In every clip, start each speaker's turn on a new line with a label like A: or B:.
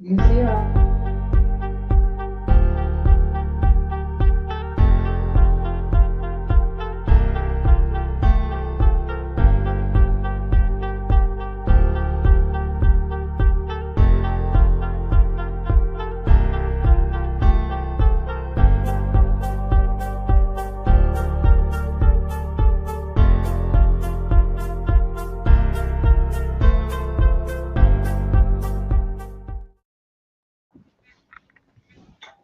A: You see her.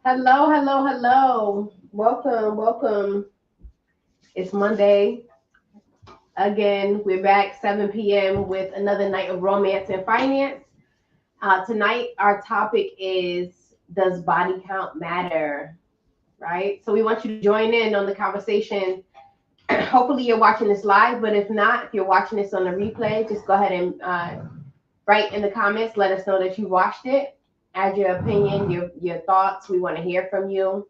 A: Hello, hello, hello. Welcome, welcome. It's Monday. Again, we're back 7 p.m. with another night of romance and finance. Tonight, our topic is, does body count matter? Right? So we want you to join in on the conversation. Hopefully, you're watching this live, but if not, if you're watching this on the replay, just go ahead and write in the comments. Let us know that you watched it. Add your opinion, your thoughts. We want to hear from you.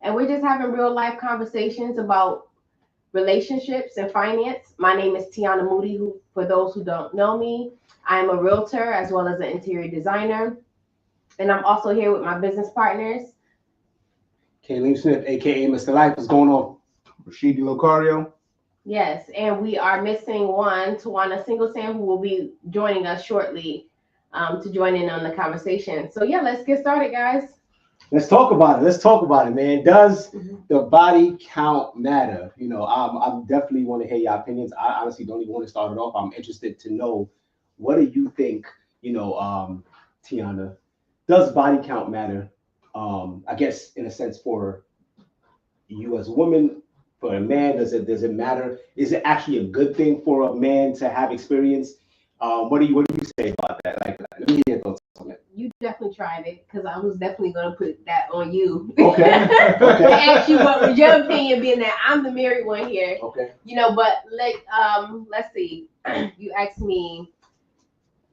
A: And we're just having real life conversations about relationships and finance. My name is Tiana Moody, who, for those who don't know me, I am a realtor as well as an interior designer. And I'm also here with my business partners.
B: Kayleen Smith, aka Mr. Life. What's going on?
C: Rashidi Locario.
B: Yes, and we are missing one, Tawana Singlesam, who will be joining us shortly to join in on the conversation. So yeah, let's get started, guys.
C: Let's talk about it, man. Does the body count matter? You know, I definitely want to hear your opinions. I honestly don't even want to start it off. I'm interested to know, what do you think, Tiana, does body count matter? I guess in a sense for you as a woman, for a man, does it matter? Is it actually a good thing for a man to have experience? What do you say about that? Like, let me hear your thoughts on it.
B: You definitely tried it because I was definitely going to put that on you.
C: Okay.
B: To ask you what was your opinion, being that I'm the married one here.
C: Okay.
B: But let's see. You asked me,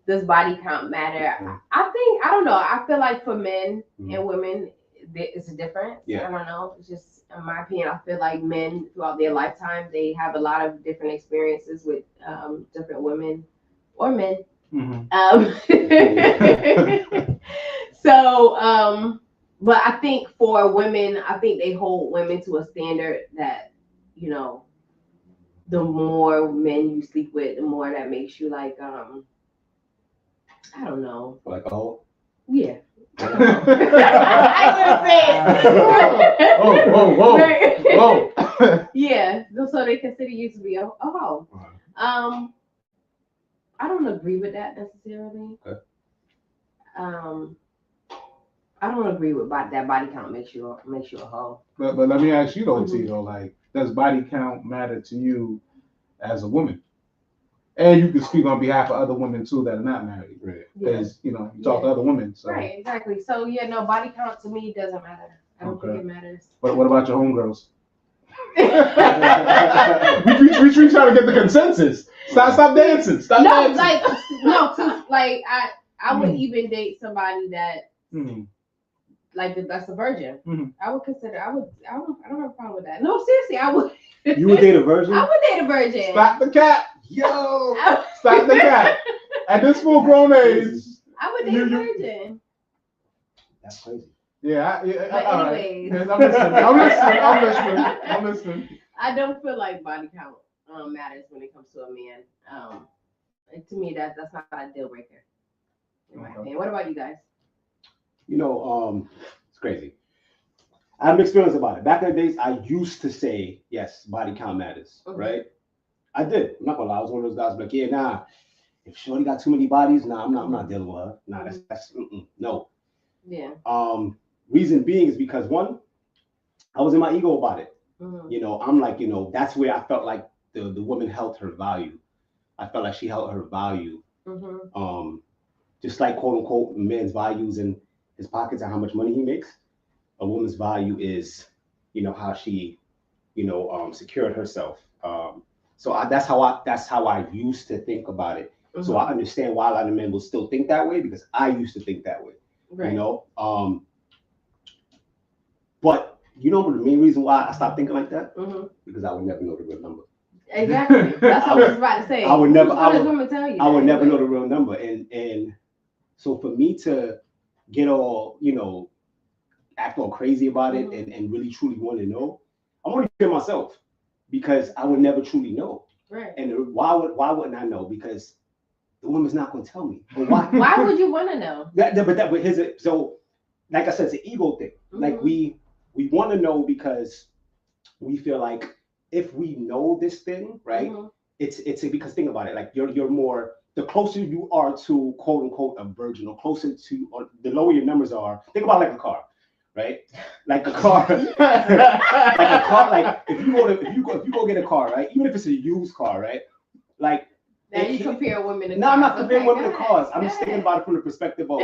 B: does body count matter? I don't know. I feel like for men and women, it's a difference.
C: Yeah.
B: I don't know. It's just, in my opinion, I feel like men throughout their lifetime, they have a lot of different experiences with different women or men. But I think for women, I think they hold women to a standard that, the more men you sleep with, the more that makes you like, I don't know.
C: Like, oh.
B: Yeah. I
C: Whoa.
B: Yeah. So they consider you to be a hoe. I don't agree with that necessarily.
C: Okay.
B: I don't agree with that body count makes you a hoe.
A: But let me ask you though, Tito, like, does body count matter to you as a woman? And you can speak on behalf of other women too that are not married,
C: Right?
A: because you talk to other women. So.
B: Right, exactly. So body count to me doesn't matter. I don't think it matters.
A: What about your homegirls? we trying to get the consensus. Stop dancing.
B: I would even date somebody that that's a virgin. I would consider. I don't have a problem with that. No, seriously, I would.
C: You would date a virgin?
B: I would date a virgin.
A: Stop the cat. Yo. Stop the cat. At this full grown age.
B: I would date a virgin.
C: That's crazy.
A: Yeah.
B: But anyways.
A: Right. I'm listening.
B: I don't feel like body count matters when it comes to a man. To me, that's not a deal breaker. In my opinion. What about you guys?
C: It's crazy. I have experience about it. Back in the days, I used to say, yes, body count matters, right? I did. I'm not gonna lie. I was one of those guys like, yeah, nah. If Shorty got too many bodies, nah, I'm not dealing with her. Nah, that's no.
B: Yeah.
C: Reason being is because one, I was in my ego about it. I'm like, that's where I felt like the woman held her value. I felt like she held her value. Just like quote unquote, man's values in his pockets and how much money he makes. A woman's value is, how she, secured herself. So that's how I used to think about it. So I understand why a lot of men will still think that way, because I used to think that way. Right. But the main reason why I stopped thinking like that, because I would never know the real number.
B: Exactly. That's what I was about to say.
C: I would never.
B: I would never know the real number,
C: and so for me to get all, act all crazy about it and really truly want to know, I want to hear myself because I would never truly know.
B: Right.
C: And why wouldn't I know? Because the woman's not going to tell me. But why?
B: Why would you want to know?
C: So, like I said, it's an ego thing. Like we want to know because we feel like if we know this thing, right? It's because think about it. Like you're more, the closer you are to quote unquote a virgin, or closer to, or the lower your numbers are. Think about like a car, right? Like a car, like if you go get a car, right? Even if it's a used car, right? Like
B: now you compare women to
C: cars. No, I'm not comparing women to cars. I'm just thinking about it from the perspective of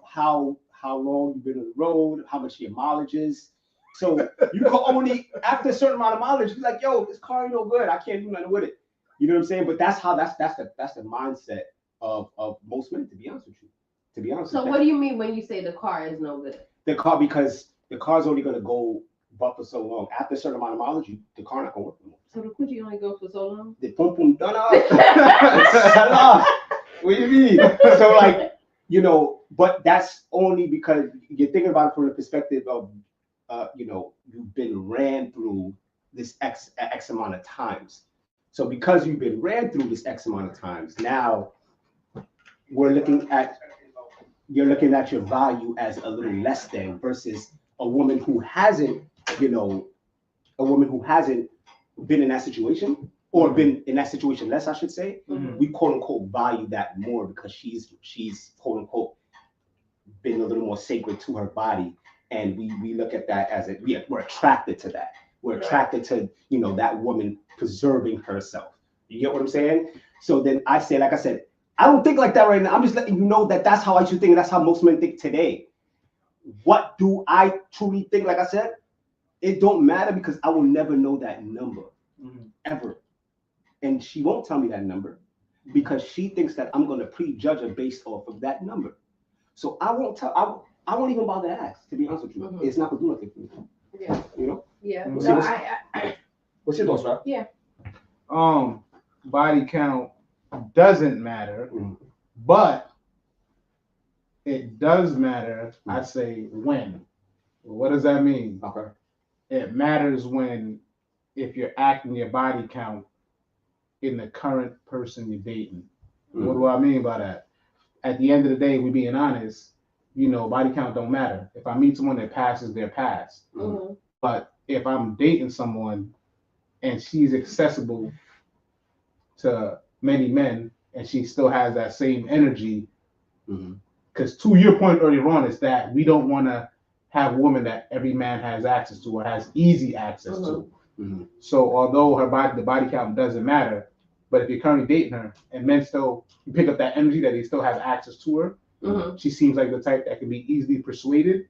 C: how long you've been on the road, how much your mileage is. So you can only, after a certain amount of mileage, be like, yo, this car ain't no good. I can't do nothing with it. You know what I'm saying? But that's the mindset of most men, to be honest with you. To be honest.
B: So what do you mean when you say the car is no good?
C: The car, because the car's only gonna go but for so long. After a certain amount of mileage, the car not gonna work anymore.
B: So the coochie only goes for so long?
C: The pum pum done up. What do you mean? So like, but that's only because you're thinking about it from the perspective of you've been ran through this X amount of times. So because you've been ran through this X amount of times, now you're looking at your value as a little less than versus a woman who hasn't been in that situation or been in that situation less, I should say. We quote unquote value that more because she's quote unquote been a little more sacred to her body. And we look at that as we're attracted to that. We're attracted to, that woman preserving herself. You get what I'm saying? So then I say, like I said, I don't think like that right now. I'm just letting you know that that's how I should think. That's how most men think today. What do I truly think? Like I said, it don't matter because I will never know that number ever. And she won't tell me that number because she thinks that I'm going to prejudge her based off of that number. So I won't tell. I won't even bother to ask, to be honest with you. It's not gonna do nothing for me.
B: Yeah. Yeah.
C: What's your thoughts, Rob?
B: Yeah.
D: Body count doesn't matter, but it does matter. I say when. What does that mean?
C: Okay.
D: It matters when, if you're acting your body count in the current person you're dating. What do I mean by that? At the end of the day, we being honest, body count don't matter. If I meet someone that passes, they're passed. But if I'm dating someone and she's accessible to many men and she still has that same energy, because to your point earlier on is that we don't want to have a woman that every man has access to or has easy access to. So although the body count doesn't matter, but if you're currently dating her and men still, you pick up that energy that they still have access to her, she seems like the type that can be easily persuaded,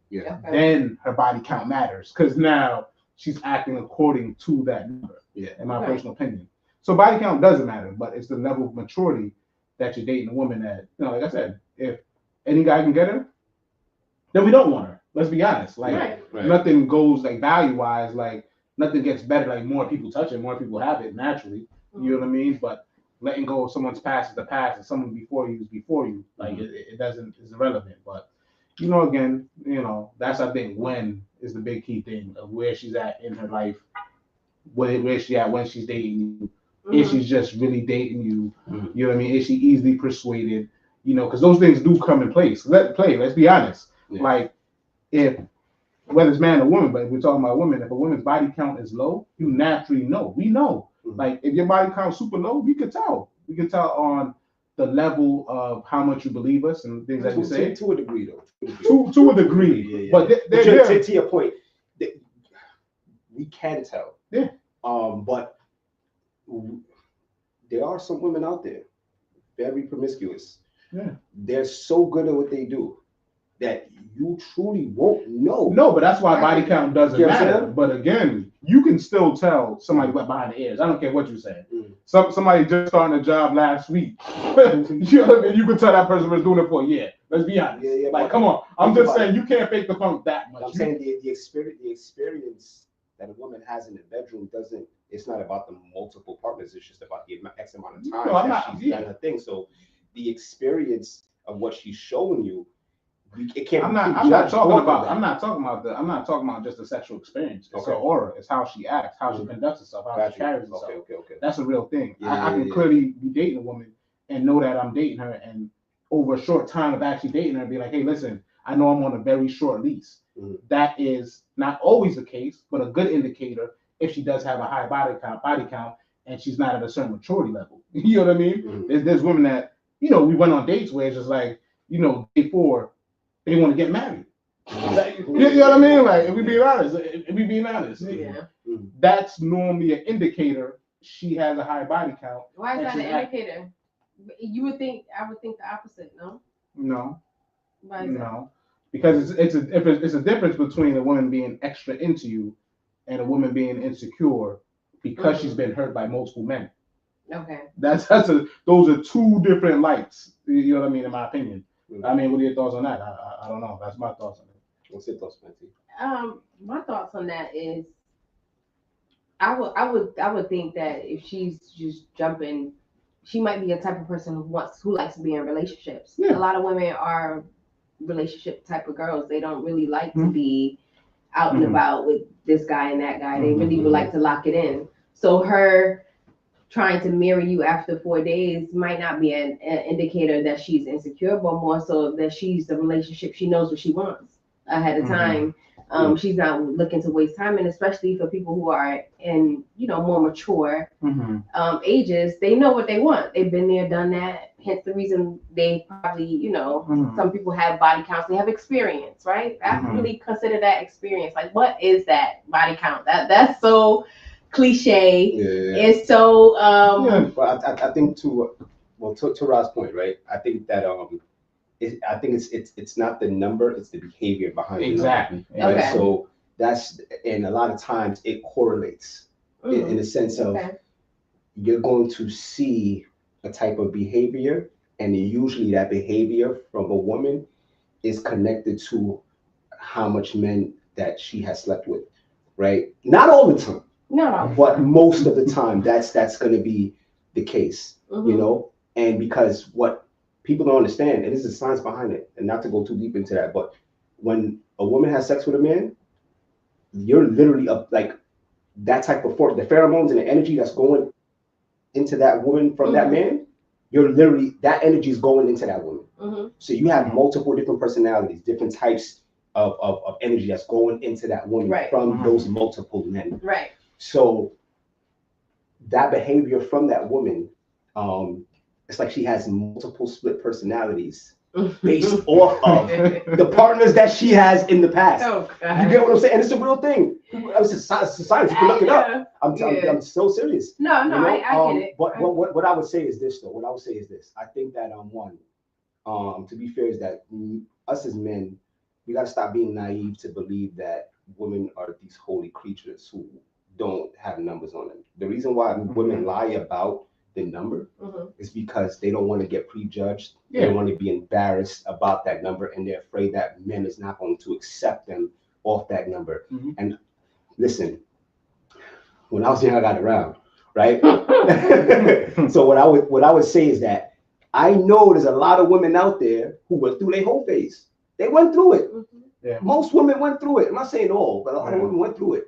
D: then her body count matters because now she's acting according to that number, in my personal opinion. So body count doesn't matter, but it's the level of maturity that you're dating a woman that, like I said, if any guy can get her, then we don't want her. Let's be honest. Like nothing goes like value-wise, like nothing gets better, like more people touch it, more people have it naturally. You know what I mean? But letting go of someone's past is the past, and someone before you is before you. Like it doesn't, it's irrelevant. But again, that's I think when is the big key thing of where she's at in her life, where she at when she's dating you. If she's just really dating you, you know what I mean? Is she easily persuaded? Because those things do come in place. Let's be honest. Like if whether it's man or woman, but if we're talking about women, if a woman's body count is low, you naturally know. We know. Like if your body count is super low, we can tell. We can tell on the level of how much you believe us and things that we say.
C: To a degree, though.
D: To a degree. But
C: to your point, we can tell.
D: Yeah.
C: But there are some women out there, very promiscuous.
D: Yeah.
C: They're so good at what they do that you truly won't know.
D: No, but that's why body count doesn't matter. But again, you can still tell somebody went behind the ears. I don't care what you're saying. Somebody just starting a job last week. You can tell that person was doing it for a year. Let's be honest. Like, come on. I'm just saying you can't fake the funk that much.
C: I'm saying the experience that a woman has in the bedroom it's not about the multiple partners. It's just about the X amount of time she's done her thing. So the experience of what she's showing you, it can't.
D: I'm not talking about just the sexual experience. It's her aura. It's how she acts, how she conducts herself, how she carries herself.
C: Okay.
D: That's a real thing. I can clearly be dating a woman and know that I'm dating her, and over a short time of actually dating her, be like, hey, listen, I know I'm on a very short lease. That is not always the case, but a good indicator if she does have a high body count, and she's not at a certain maturity level. You know what I mean? There's women that, we went on dates where it's just like, day 4, they want to get married. Like, you know what I mean? Like, if we being honest, that's normally an indicator she has a high body count.
B: Why is that an indicator? I would think the opposite.
D: No.
B: Why is
D: that? Because it's a difference between a woman being extra into you and a woman being insecure because she's been hurt by multiple men.
B: Okay.
D: Those are two different lights. You know what I mean? In my opinion. I mean, what are your thoughts on that? I don't know. That's my thoughts on it.
C: What's your thoughts, Plenty?
B: My thoughts on that is, I would think that if she's just jumping, she might be a type of person who likes to be in relationships.
D: Yeah.
B: A lot of women are relationship type of girls. They don't really like to be out and about with this guy and that guy. They really would like to lock it in. So her trying to marry you after 4 days might not be an indicator that she's insecure, but more so that she's the relationship. She knows what she wants ahead of time. She's not looking to waste time, and especially for people who are in, more mature ages, they know what they want. They've been there, done that. Hence the reason they probably, some people have body counts. They have experience, right? I really consider that experience. Like, what is that body count? That's so cliche. It's so
C: But I think to Ra's point, right? I think that it's not the number, it's the behavior behind it.
D: Exactly.
C: Right?
B: Okay.
C: So and a lot of times it correlates in the sense of you're going to see a type of behavior, and usually that behavior from a woman is connected to how much men that she has slept with, right? Not all the time.
B: No.
C: But most of the time, that's going to be the case, and because what people don't understand, and there's a science behind it, and not to go too deep into that, but when a woman has sex with a man, you're literally up like that type of force, the pheromones and the energy that's going into that woman from that man, you're literally, that energy is going into that woman. So you have multiple different personalities, different types of energy that's going into that woman from those multiple men.
B: Right.
C: So that behavior from that woman, it's like she has multiple split personalities based off of the partners that she has in the past.
B: Oh, God.
C: You get what I'm saying? And it's a real thing. It's a science. You can look it up. I'm so serious.
B: No, I get it.
C: But what I would say is this, though. I think that to be fair, is that us as men, we got to stop being naive to believe that women are these holy creatures who don't have numbers on them. The reason why women lie about the number is because they don't want to get prejudged. They don't want to be embarrassed about that number, and they're afraid that men is not going to accept them off that number. And listen, when I was young, I got around, right? So what I would say is that I know there's a lot of women out there who went through their whole phase. They went through it.
D: Yeah.
C: Most women went through it. I'm not saying all, but a lot of women went through it.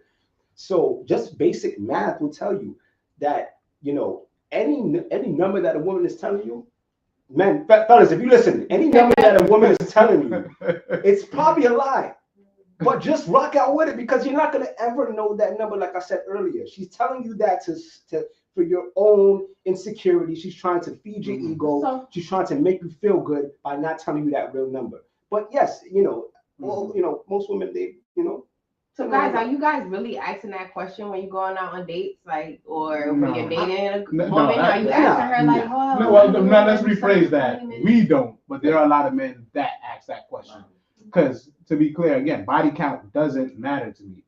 C: So just basic math will tell you that, any number that a woman is telling you, men, fellas, if you listen, any number that a woman is telling you, it's probably a lie. But just rock out with it, because you're not going to ever know that number. Like I said earlier, she's telling you that for your own insecurity. She's trying to feed your ego. She's trying to make you feel good by not telling you that real number. But yes, most women, they.
B: So guys, are you guys really asking that question when you're going out on dates, like, or when you're dating a woman? Are you asking her like, "Oh"?
D: No, let's rephrase that. We don't, but there are a lot of men that ask that question. Because to be clear, again, body count doesn't matter to me,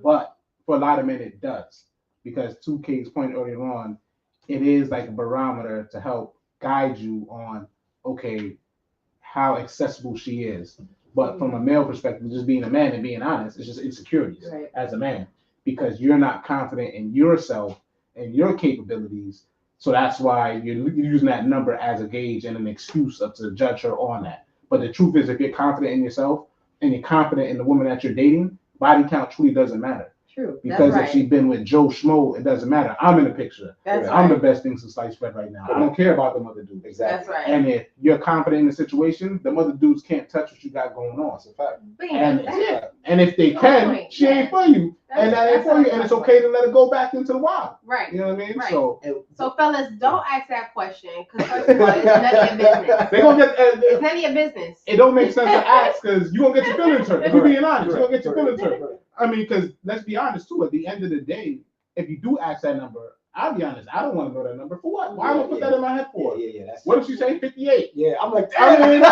D: but for a lot of men it does. Because to Kate's point earlier on, it is like a barometer to help guide you on, okay, how accessible she is. But from a male perspective, just being a man and being honest, it's just insecurities as a man, because you're not confident in yourself and your capabilities So that's why you're using that number as a gauge and an excuse to judge her on that. But the truth is, if you're confident in yourself and you're confident in the woman that you're dating, body count truly doesn't matter.
B: True.
D: Because
B: That's
D: if she's been with Joe Schmo, it doesn't matter. I'm in the picture.
B: That's
D: I'm
B: right.
D: the best thing since sliced bread right now. I don't care about the other dudes.
C: Exactly.
B: That's right.
D: And if you're confident in the situation, the other dudes can't touch what you got going on.
C: That's a fact.
D: And,
B: Bam.
D: and if they
B: Good
D: can,
B: point.
D: she ain't for you. And that ain't
B: That's
D: for you. And it's
B: what I'm
D: okay to let it go back into the wild.
B: Right.
D: You know what I mean?
B: Right.
D: So
A: So fellas, don't ask that question because first of all, it's none of your business.
D: they gonna get.
A: It's none of your business.
D: It don't make sense to ask because you gonna get your feelings hurt. If you're being honest, you gonna get your feelings hurt.
C: Correct.
D: I mean, because let's be honest too. At the end of the day, if you do ask that number, I'll be honest. I don't want to know that number for what? Why am I put that in my head for?
C: Yeah. That's
D: What if she say 58?
C: Yeah, I'm like,
D: I mean, you know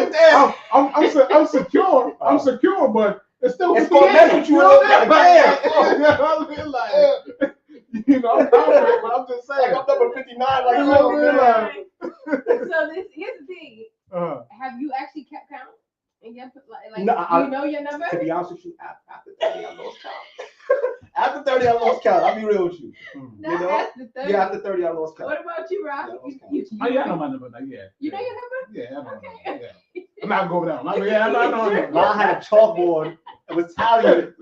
D: what
C: damn.
D: I mean? I'm secure. I'm secure, but it's still
C: It's
D: 58.
C: gonna mess with you a little bit.
D: You know what I mean? You know, I'm confident, but I'm just saying.
C: Like I'm number 59. Like,
D: You know what I mean?
A: So here's the thing.
D: Uh,
A: Have you actually kept count? And you like
C: No,
A: do you know your number?
C: to be honest with you, after 30, I lost count. After 30, I lost count. I'll be real with you.
A: Not
C: you know?
A: after 30.
C: Yeah, after 30, I lost count.
A: What about you, Rob?
C: Yeah, I lost count.
D: oh yeah, I know my number. Like, yeah.
A: You know your number?
D: Yeah, I know.
A: Okay.
D: Yeah. I'm not going down. I know.
C: Mine had a chalkboard. It was Italian.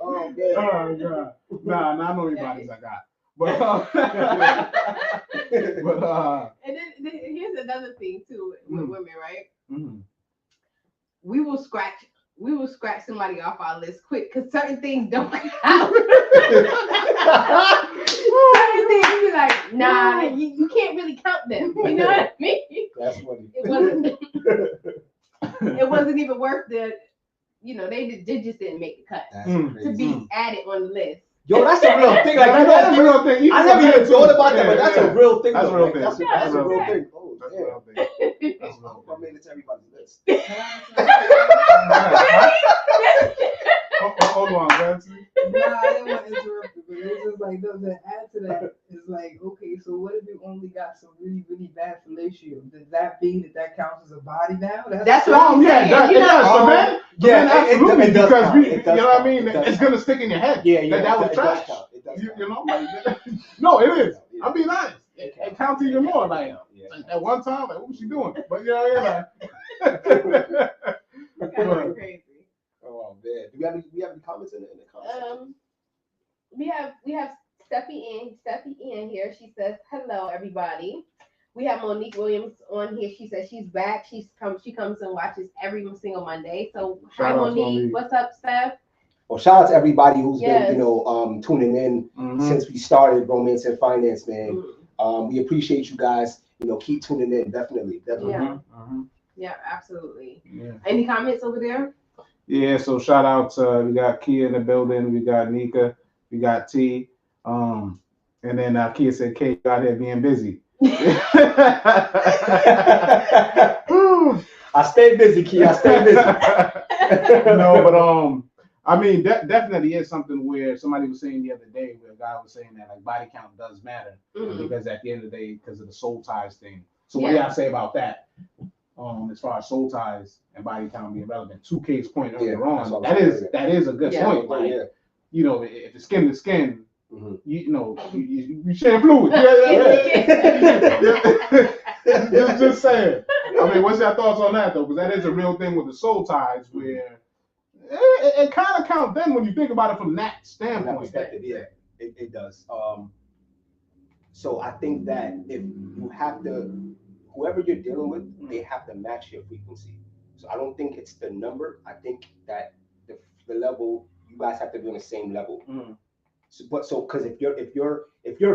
C: Oh, man.
D: Oh god. Nah, I know your bodies I got. But
A: And then here's another thing too with women, right?
D: mhm.
A: We will scratch somebody off our list quick because certain things don't count. Certain things you be like, nah, you can't really count them. You know what I mean?
C: That's funny.
A: It wasn't even worth the, they just didn't make the cut
C: That's
D: Mm.
A: to
C: crazy.
A: be added on the list.
C: Yo, that's a real thing. Like,
D: That's a real thing.
C: I never even thought about that, but that's a real thing.
D: That's
C: though.
D: a real
C: Like,
D: thing.
C: That's
A: Yeah,
C: a real
A: that's
C: thing. Oh,
D: That's
C: damn.
D: what I'm thinking. That's
C: I
D: what
C: hope I made it to everybody's list.
D: Hold on, Nancy.
E: Nah, I didn't want to interrupt you, but it's just like, no, to add to that, it's like, okay, so what if you only got some really, really bad fellatio? Does that mean that counts as a body now?
A: That's what I'm
D: Yeah,
A: saying.
D: it does. So then, absolutely,
C: it does
D: because
C: count.
D: you
C: It does
D: know what I
C: count.
D: mean?
C: It does
D: It's
C: count.
D: gonna stick in your head.
C: Yeah,
D: That was
C: it
D: trash.
C: does count. It does
D: You
C: count.
D: know, like, no, it is.
C: Yeah.
D: I'm being honest. It counts even more. Like,
C: Yeah.
D: like at one time, like, what was she doing? But you know, yeah, like.
A: Kind of crazy.
C: Oh man, do we have any comments in the comments?
A: We have Steffi in here. She says, "Hello, everybody." We have Monique Williams on here. She says she's back. She comes and watches every single Monday. So hi
D: Shout out to
A: Monique.
D: Monique.
A: What's up, Steph?
C: Well, shout out to everybody who's
A: Yes.
C: been, tuning in
D: Mhm.
C: since we started Romance and Finance, man.
A: Mm,
C: We appreciate you guys. Keep tuning in. Definitely.
A: Yeah.
D: Mhm.
A: yeah, absolutely.
D: Yeah.
A: Any comments over there?
D: Yeah, so shout out to we got Kia in the building, we got Nika, we got T, and then Kia said, "K, you out here being busy."
C: I stay busy, Key. I stay busy.
D: No, but I mean, that definitely is something where somebody was saying the other day, where a guy was saying that like body count does matter
A: Mhm.
D: because at the end of the day, because of the soul ties thing. So what do
A: Yeah.
D: y'all say about that? As far as soul ties and body count being relevant, 2K's point earlier
C: Yeah, that's
D: on,
C: what I'm saying.
D: that is a good
A: Yeah.
D: point.
C: Oh,
D: Like,
C: yeah.
D: you know, if it's skin to skin,
C: Mhm.
D: you share fluid. Yeah. Just saying. I mean, what's your thoughts on that though? Because that is a real thing with the soul ties, where it kind of counts then when you think about it from that
C: From that
D: standpoint.
C: perspective, yeah, it does. So I think that if you have to, whoever you're dealing with, they have to match your frequency. So I don't think it's the number. I think that the level, you guys have to be on the same level.
D: Mm.
C: So because if you're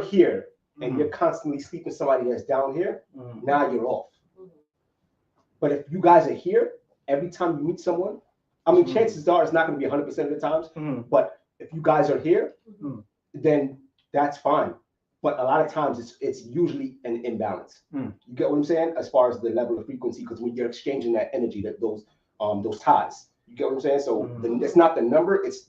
C: here and
D: Mhm.
C: you're constantly sleeping with somebody that's down here,
D: Mhm.
C: now you're off.
A: Mhm.
C: But if you guys are here, every time you meet someone, I mean,
D: Mhm.
C: chances are it's not going to be 100% of the times.
D: Mhm.
C: But if you guys are here,
D: Mhm.
C: then that's fine. But a lot of times it's usually an imbalance.
D: Mm.
C: You get what I'm saying? As far as the level of frequency, because when you're exchanging that energy, that those ties, you get what I'm saying? So
D: Mhm.
C: it's not the number, it's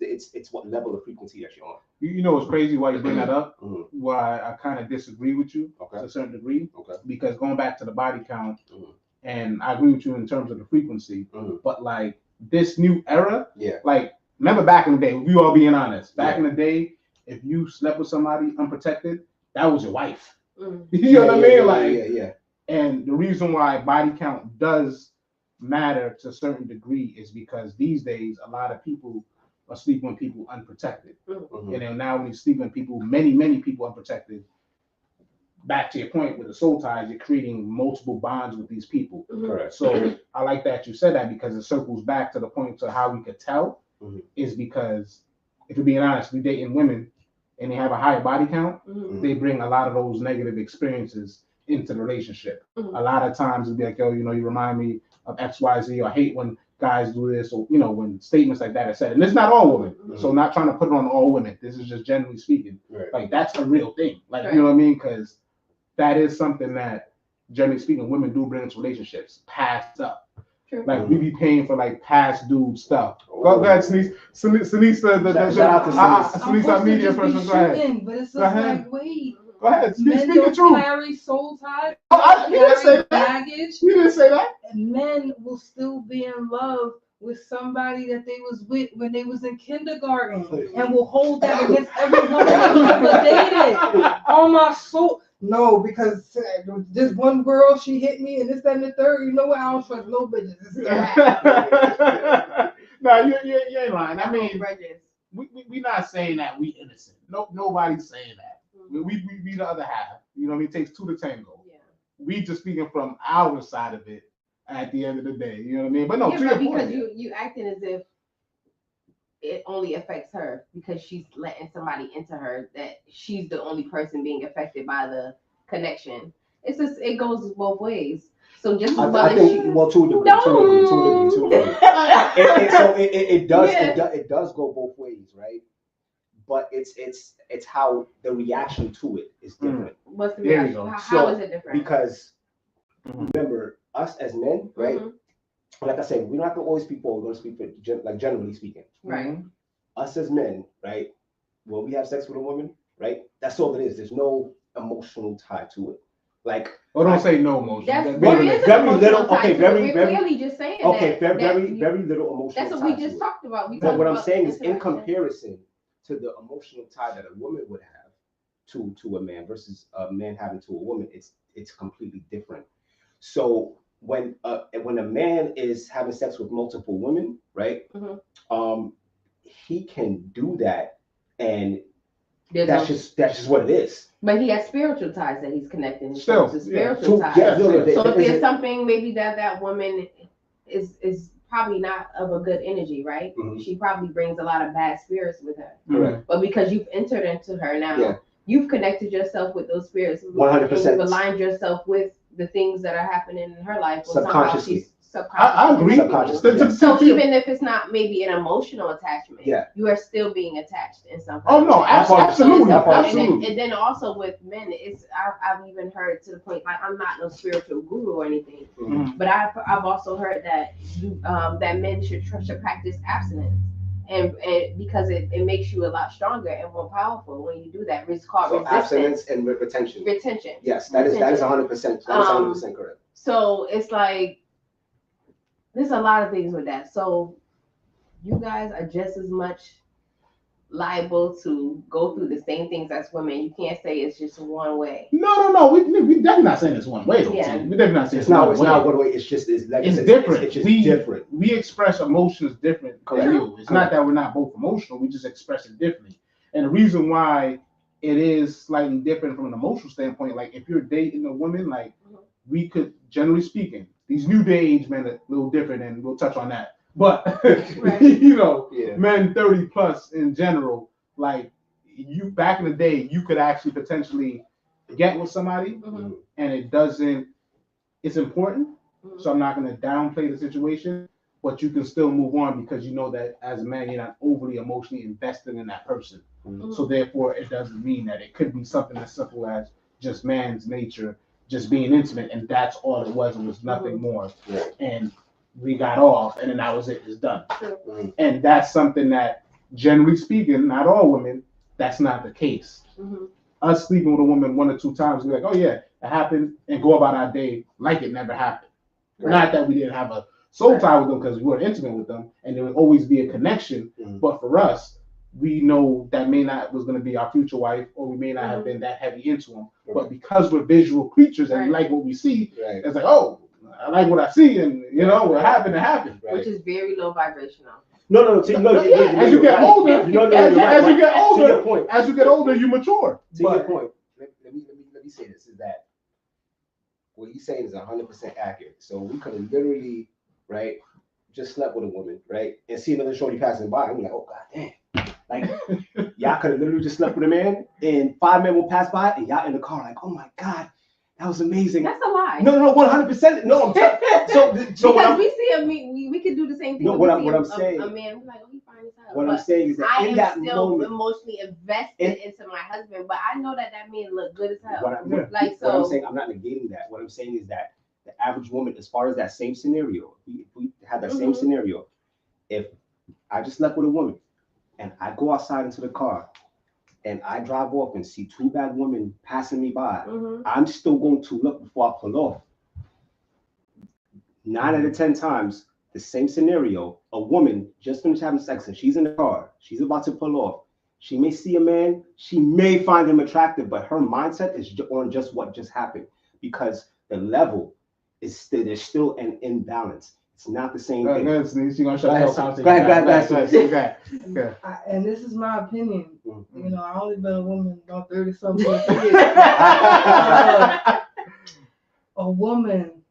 C: what level of frequency that you're on.
D: You know what's crazy why you bring that up?
C: Mhm.
D: Why I kind of disagree with you
C: Okay.
D: to a certain degree,
C: Okay.
D: because going back to the body count,
C: Mhm.
D: and I agree with you in terms of the frequency,
C: Mhm.
D: but like this new era,
C: Yeah.
D: like remember back in the day, we all being honest. Back in the day, if you slept with somebody unprotected, that was your wife. You know what I mean?
C: Yeah.
D: And the reason why body count does matter to a certain degree is because these days a lot of people are sleeping with people unprotected.
C: Mhm.
D: And then now when you sleep with people, many people unprotected, back to your point with the soul ties, you're creating multiple bonds with these people.
C: Correct.
D: So I like that you said that because it circles back to the point to how we could tell is because if you're being honest, we dating women and they have a higher body count, they bring a lot of those negative experiences into the relationship. A lot of times it'll be like, yo, you know, you remind me of XYZ, or I hate when guys do this, or you know, when statements like that are said. And it's not all women. So not trying to put it on all women. This is just generally speaking.
C: Right.
D: Like that's a real thing. Like you know what I mean? Because that is something that generally speaking, women do bring into relationships. Past up.
A: True.
D: Like we be paying for like past dude stuff. Go ahead, Denise. Denise,
C: Shout out to
D: Denise, our media person. Go ahead.
E: But it's
D: Go
E: just
D: ahead.
E: like, wait,
D: Go ahead.
E: men
D: Speak the
E: don't
D: truth.
E: carry soul ties,
D: You didn't say
E: carry
D: that.
E: baggage,
D: You didn't say that.
E: and men will still be in love with somebody that they was with when they was in kindergarten, and will hold that against every woman they ever dated. On my soul. No, because this one girl, she hit me, and this, that, and the third. You know what? I don't trust no bitches. This is a wrap.
D: No, you ain't lying. I mean,
A: Bridges.
D: we not saying that we innocent. Nobody's saying that. We the other half. You know what I mean? It takes two to tango.
A: Yeah.
D: We just speaking from our side of it at the end of the day. You know what I mean? But no,
A: Yeah,
D: to
A: but
D: your
A: because
D: point.
A: you acting as if it only affects her because she's letting somebody into her, that she's the only person being affected by the connection. It's just, it goes both ways. So just as well
C: I
A: as
C: think,
A: she,
C: well, to a degree. It does go both ways, right? But it's how the reaction to it is different.
A: What's the
D: There you
A: reaction?
D: go.
A: How is it different?
C: Because remember, us as men, right? Like I said, we don't have to always speak for. We're going to speak for, like generally speaking.
A: Right.
C: Us as men, right? When we have sex with a woman, right? That's all it is. There's no emotional tie to it. Like,
D: don't say no emotion.
A: That's
C: very little. Okay,
A: we're clearly just saying
C: okay,
A: that.
C: very little emotional.
A: That's what
C: tie
A: we just
C: to
A: talked about. We
C: But
A: talked
C: what I'm
A: about
C: saying is, in
A: interaction.
C: comparison to the emotional tie that a woman would have to a man versus a man having to a woman, it's completely different. So when a man is having sex with multiple women, right? He can do that, and that's just what it is.
A: But he has spiritual ties that he's connecting.
D: Still,
A: to spiritual ties.
C: Yeah,
A: So if there's something maybe that woman is probably not of a good energy, right? She probably brings a lot of bad spirits with her.
C: Correct.
A: But because you've entered into her now, you've connected yourself with those spirits.
C: 100%.
A: You've aligned yourself with the things that are happening in her life.
C: Subconsciously.
D: I agree.
A: So even if it's not maybe an emotional attachment, you are still being attached in some kind.
D: Oh no, absolutely.
A: And then also with men, I've even heard to the point, like, I'm not no spiritual guru or anything, but I've also heard that that men should practice abstinence. And because it makes you a lot stronger and more powerful when you do that. It's called resistance.
C: Abstinence and retention.
A: Retention.
C: Yes, that is 100%. That is 100% correct.
A: So it's like, there's a lot of things with that. So you guys are just as much liable to go through the same things as women. You can't say it's just one way.
D: No. We definitely not saying it's one way. Though.
A: Yeah.
D: We definitely not saying
C: it's not one way. It's different.
D: It's
C: just different.
D: We express emotions different than you. It's not that we're not both emotional. We just express it differently. And the reason why it is slightly different from an emotional standpoint, like if you're dating a woman, like we could, generally speaking, these new day age men are a little different, and we'll touch on that. But you know, men 30 plus in general, like you back in the day, you could actually potentially get with somebody, and it's important. So I'm not going to downplay the situation, but you can still move on because you know that as a man, you're not overly emotionally invested in that person. So therefore, it doesn't mean that it could be something as simple as just man's nature, just being intimate, and that's all it was. It was nothing more. And we got off, and then that was it. It's done. And that's something that, generally speaking, not all women, that's not the case. Us sleeping with a woman 1 or 2 times, we're like, oh yeah, it happened, and go about our day like it never happened. Not that we didn't have a soul tie with them because we were intimate with them, and there would always be a connection.
C: Mhm.
D: But for us, we know that may not was going to be our future wife, or we may not have been that heavy into them. But because we're visual creatures and we like what we see,
C: Right.
D: it's like, oh, I like what I see, and what happened, it happened.
C: Right.
B: Which is very low vibrational.
C: No. So,
D: As you get older, as you get
C: To
D: older,
C: your point.
D: as you get older, you mature.
C: To your point. Let me say this: is that what he's saying is 100% accurate. So we could have literally, right, just slept with a woman, right, and see another shorty passing by, and we're like, oh god damn. Like, y'all could have literally just slept with a man, and 5 men will pass by, and y'all in the car like, oh my god, that was amazing.
B: That's a lie.
C: No, 100%. No, so
B: because we see we could do the same thing.
C: No,
B: when
C: what
B: we
C: I'm
B: see
C: saying.
B: A man, we're like, oh, he fine as hell.
C: What I'm saying is that
B: I
C: in
B: am
C: that
B: still
C: moment,
B: emotionally invested into my husband, but I know that man look good as hell.
C: what I'm saying, I'm not negating that. What I'm saying is that the average woman, as far as that same scenario, if we had that same scenario, if I just slept with a woman and I go outside into the car and I drive off and see 2 bad women passing me by, I'm still going to look before I pull off. 9 out of 10 times, the same scenario, a woman just finished having sex and she's in the car, she's about to pull off. She may see a man, she may find him attractive, but her mindset is on just what just happened because the level is still, there's still an imbalance. It's not the same thing.
D: Go ahead.
E: And this is my opinion.
C: Mm-hmm.
E: You know, I only been a woman about 30-something years. A woman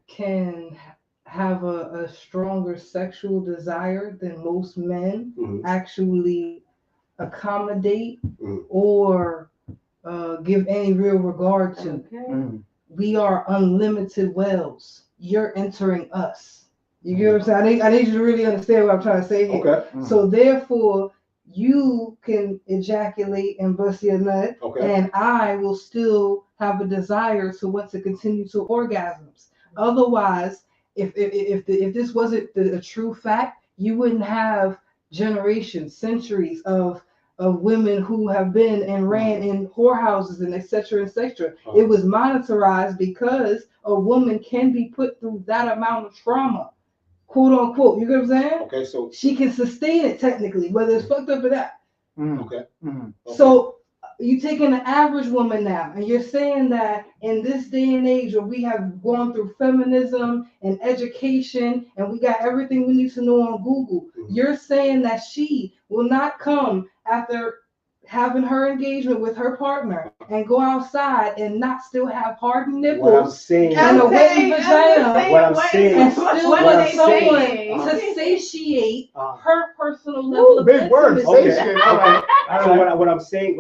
E: can have a stronger sexual desire than most men actually accommodate or give any real regard to. We are unlimited wells. You're entering us. You get what I'm saying? I need you to really understand what I'm trying to say here.
C: Okay.
E: So therefore, you can ejaculate and bust your nut, and I will still have a desire to want to continue to orgasms. Otherwise, if this wasn't a true fact, you wouldn't have generations, centuries of women who have been and ran in whorehouses and et cetera, et cetera. It was monitorized because a woman can be put through that amount of trauma, quote unquote. You get what I'm saying?
C: Okay, so
E: she can sustain it technically, whether it's fucked up or not.
C: Okay.
E: So you taking an average woman now, and you're saying that in this day and age where we have gone through feminism and education, and we got everything we need to know on Google, you're saying that she will not come after having her engagement with her partner and go outside and not still have hard nipples
C: what I'm saying,
E: and a wetty vagina,
C: what I'm saying,
E: and still
C: what
E: want
C: I'm
E: someone
C: saying,
E: to satiate her personal level of
D: big words.
E: intimacy.
C: Okay. So what I'm saying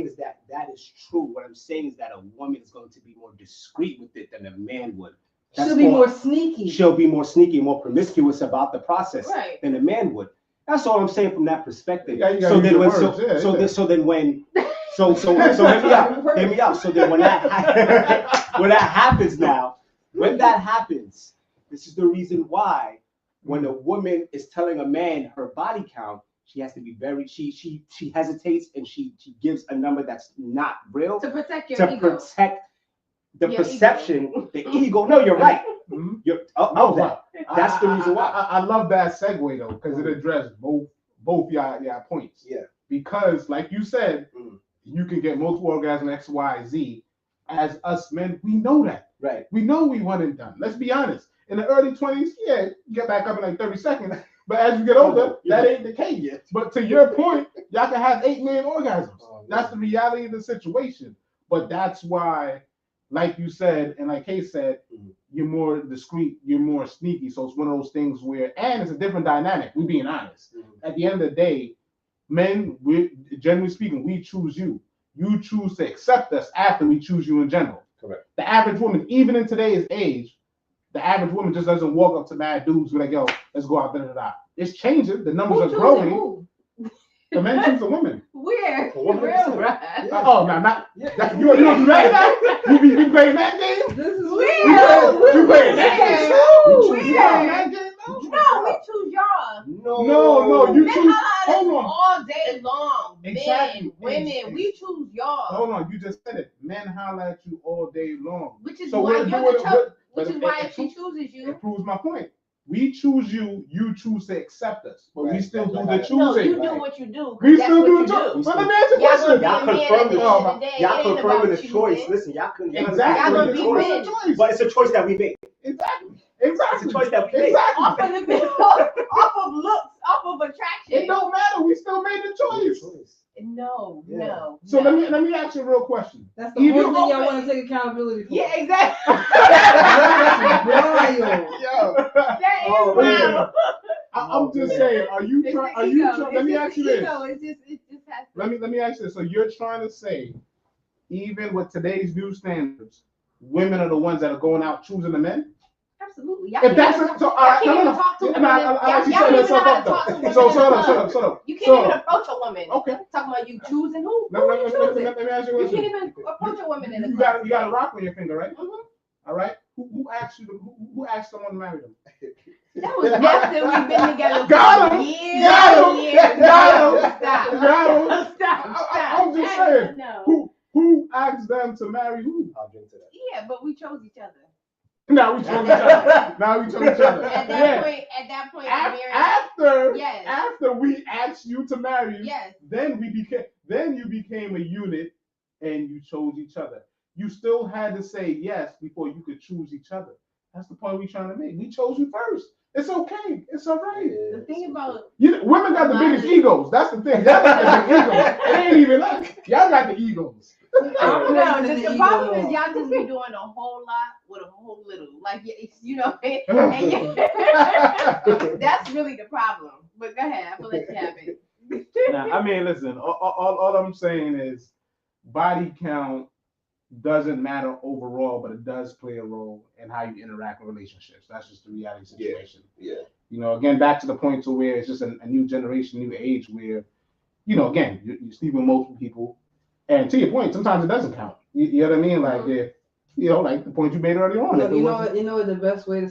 C: is that is true. What I'm saying is that a woman is going to be more discreet with it than a man would.
E: She'll be more sneaky.
C: She'll be more sneaky, more promiscuous about the process than a man would. That's all I'm saying from that perspective. So then when hear me out. So then when that happens now, when that happens, this is the reason why when a woman is telling a man her body count, she has to be very she hesitates and she gives a number that's not real
B: to protect your ego.
C: Protect the perception, the ego. No, you're right. You're that's the reason why.
D: I love that segue though, because it addressed both your points.
C: Yeah.
D: Because like you said, you can get multiple orgasms X, Y, Z. As us men, we know that.
C: Right.
D: We know we want it done. Let's be honest. In the early 20s, you get back up in like 30 seconds. But as you get older, that ain't the case yet. But to your point, y'all can have 8 million orgasms. That's the reality of the situation. But that's why, like you said, and like Kay said, you're more discreet, you're more sneaky. So it's one of those things where, and it's a different dynamic, we being honest. At the end of the day, men, generally speaking, we choose you. You choose to accept us after we choose you in general.
C: Correct.
D: The average woman, even in today's age, the average woman just doesn't walk up to mad dudes and be like, yo, let's go out there. It's changing. The numbers are growing. The men choose the women.
B: Where?
D: Oh, no, not. That's, you do that now? You be playing that game?
E: This is
B: weird.
D: You playing that game?
B: No, we choose y'all.
D: No, you choose.
B: Hold on. All day long.
D: Exactly.
B: Men, women, we choose y'all.
D: Hold on, you just said it. Men holler at you all day long.
B: Which is
D: so
B: why you're the
A: Which
D: But
A: is why if she chooses you,
D: it proves my point. We choose you, you choose to accept us, but we
C: Right.
D: still do
C: Like
D: the
C: I-
D: choosing.
A: no, you do
C: Right.
A: what you do. 'Cause
D: We
A: that's
D: still
A: what
D: do
A: you
D: the choice.
A: do.
D: But let me ask you a
A: Y'all gonna
D: question.
A: be a
C: Y'all
A: man at the
C: confirming,
A: end of the day.
C: y'all
A: It ain't
C: confirming
A: about
C: the choice.
A: choosing.
C: Listen, y'all can.
D: Exactly.
A: Y'all gonna
D: It's
A: be
D: always
A: men.
D: a choice.
C: But it's a choice that we make.
D: Exactly.
C: It's a
D: Exactly.
C: choice that we make.
D: Exactly.
A: Off of the off of looks, off of
D: It
A: attraction.
D: don't matter. We still made the choice.
A: No,
C: Yeah.
A: no.
D: So
A: no.
D: let me ask you a real question.
E: That's the
D: Even
E: only thing y'all
A: open-
E: want to take accountability for.
A: Yeah, exactly.
E: That's wild.
D: Yo,
A: That is
C: Oh,
A: wild.
C: man.
D: I'm just saying. Are you
A: It's
D: trying?
A: the
D: Are you
A: ego.
D: trying?
A: It's
D: Let me
A: just
D: ask you
A: the
D: this.
A: ego. It just has to.
D: Let me ask you this. So you're trying to say, even with today's new standards, women are the ones that are going out choosing the men?
A: Absolutely. Y'all
D: If
A: can't
D: that's
A: even
D: it,
A: talk-
D: so
A: y'all can't even
D: no.
A: talk to
D: Yeah,
A: women.
D: no, I
A: Y'all
D: like you
A: don't
D: setting
A: even know
D: yourself
A: how to
D: up
A: talk to
D: though.
A: women.
D: So
A: in the
D: shut
A: club.
D: up.
A: You can't
D: So-
A: even approach a woman.
D: Okay.
A: Talking about you choosing who?
D: Let
A: Who are you choosing?
D: me ask you a
A: You
D: question.
A: can't even approach a woman in the
D: You
A: club.
D: got a rock on your finger, right?
A: Mhm.
D: All right. Who asked you to? Who asked someone to marry them?
A: That was after we've been together
D: Got
A: for
D: him.
A: years.
D: Got him.
A: and years.
D: Got him.
A: Stop.
D: Got him.
A: Stop.
D: I'm just saying.
A: No.
D: Who asked them to marry who?
C: I'll drink to that.
A: Yeah, but we chose each other.
D: Now we chose each other. Now we chose each other.
A: At that
D: Yeah.
A: point, the marriage.
D: After
A: Yes.
D: after we asked you to marry you,
A: Yes.
D: then you became a unit and you chose each other. You still had to say yes before you could choose each other. That's the point we're trying to make. We chose you first. It's okay. It's all right.
A: The thing about
D: Women got the biggest egos. That's the thing. Y'all got the biggest egos. It ain't even us. Y'all got the egos.
E: I'm
A: no,
E: raising
A: the
E: the
A: problem
E: ego
A: is
E: more.
A: y'all just be doing a whole lot with a whole little. Like it's, and that's really the problem. But go ahead, I'm gonna let you have it.
D: Nah, I mean, listen. All I'm saying is, body count doesn't matter overall, but it does play a role in how you interact with relationships. That's just the reality situation.
C: Yeah.
D: Again, back to the point to where it's just a new generation, new age where, again, you're sleeping with multiple people. And to your point, sometimes it doesn't count. You know what I mean? Like, if, like the point you made earlier on.
E: You know what the best way to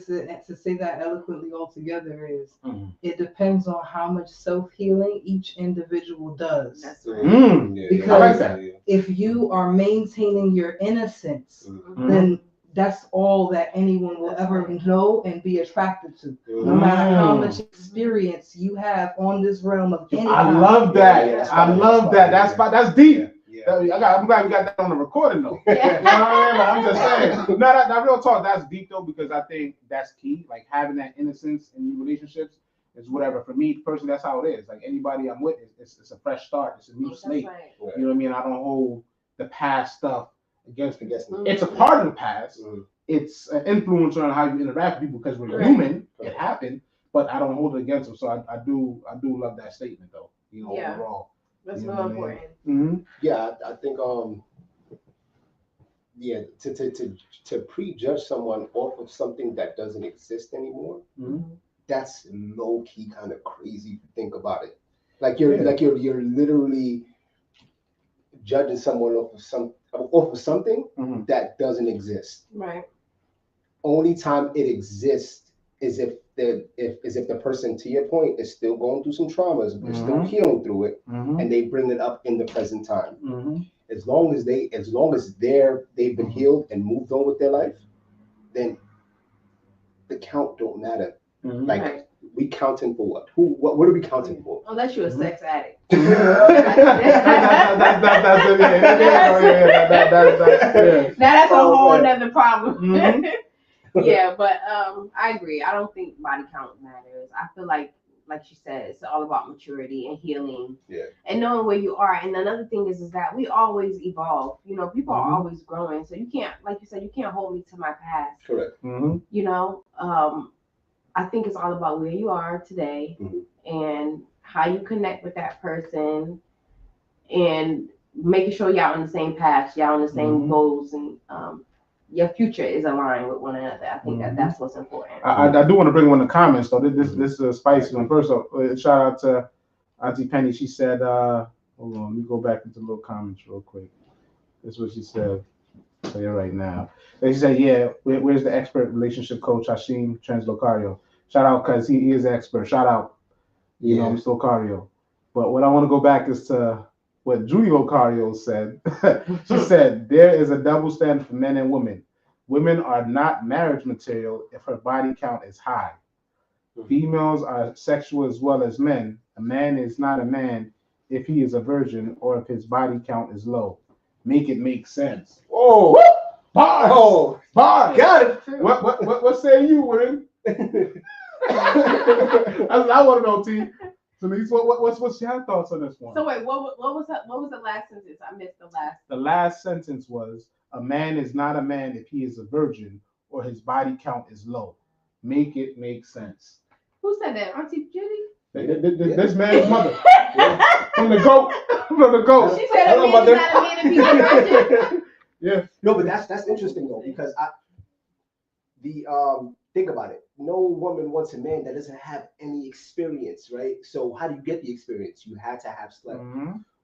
E: say that eloquently altogether is,
D: Mhm.
E: it depends on how much self-healing each individual does.
A: That's
E: Because
D: I like that.
E: if you are maintaining your innocence,
D: Mhm.
E: then that's all that anyone will ever know and be attracted to. No matter how much experience you have on this realm of any
D: I
E: kind.
D: love that.
C: Yeah,
D: I love that. That's deep.
C: Yeah.
D: I'm glad we got that on the recording though.
A: Yeah.
D: You know what I mean? Like, I'm just saying. No, that real talk, that's deep though, because I think that's key. Like having that innocence in your relationships is whatever. For me personally, that's how it is. Like anybody I'm with, it's a fresh start. It's a new slate.
A: Right.
D: You know what I mean? I don't hold the past stuff against me.
C: Against me.
D: It's a part of the past.
C: Mhm.
D: It's an influence on how you interact with people because we're
A: Right.
D: human. It happened, but I don't hold it against them. So I do love that statement though.
A: Yeah.
D: Overall.
A: That's
D: You know
A: real
D: what I mean?
A: important.
D: Mm-hmm.
C: Yeah, I think to prejudge someone off of something that doesn't exist anymore,
D: Mm-hmm.
C: that's low key kind of crazy if you think about it. Like you're literally judging someone off of something
D: Mhm.
C: that doesn't exist.
A: Right.
C: Only time it exists is if the person, to your point, is still going through some traumas, they're still healing through it,
D: Mm-hmm.
C: and they bring it up in the present time.
D: Mm-hmm.
C: As long as they've been healed and moved on with their life, then the count don't matter.
D: Mm-hmm.
C: Like
A: Right.
C: we counting for what? What are we counting for?
A: Unless you're a sex addict.
D: That's
A: Now that's a
C: Oh,
A: whole
C: man.
A: nother problem.
D: Mhm.
A: Yeah, but I agree. I don't think body count matters. I feel like she said, it's all about maturity and healing.
C: Yeah.
A: And knowing where you are. And another thing is that we always evolve. People are
D: Mhm.
A: always growing. So you can't, like you said, you can't hold me to my past.
C: Correct.
D: Mm-hmm.
A: I think it's all about where you are today
C: Mhm.
A: and how you connect with that person and making sure y'all on the same path, y'all on the same
D: Mhm.
A: goals, and your future is aligned with one another. I think that's what's important.
D: I do want to bring one of the comments though. This is a spicy one. First off, shout out to Auntie Penny. She said, hold on, let me go back into the little comments real quick. This is what she said. I'll tell you right now. And she said, yeah, where's the expert relationship coach, Hashim Translocario? Shout out, because he is expert. Shout out, Mr. Locario. But what I want to go back is to what Julie Locario said. She said, there is a double standard for men and women. Women are not marriage material if her body count is high. Females are sexual as well as men. A man is not a man if he is a virgin or if his body count is low. Make it make sense.
C: Oh,
D: Bars!
C: oh,
D: Bars!
C: got it.
D: What say you, Win? I want to know, T. Denise, what's your thoughts on this one?
A: So wait, what was the last sentence? I missed the last.
D: The last sentence was, a man is not a man if he is a virgin or his body count is low. Make it make sense.
A: Who said that? Auntie Judy?
D: This man's mother. From the goat. From the goat.
A: She said a man is not a man if he's a virgin.
D: Yeah.
C: No, but that's interesting though, because think about it. No woman wants a man that doesn't have any experience, right? So how do you get the experience? You had to have slept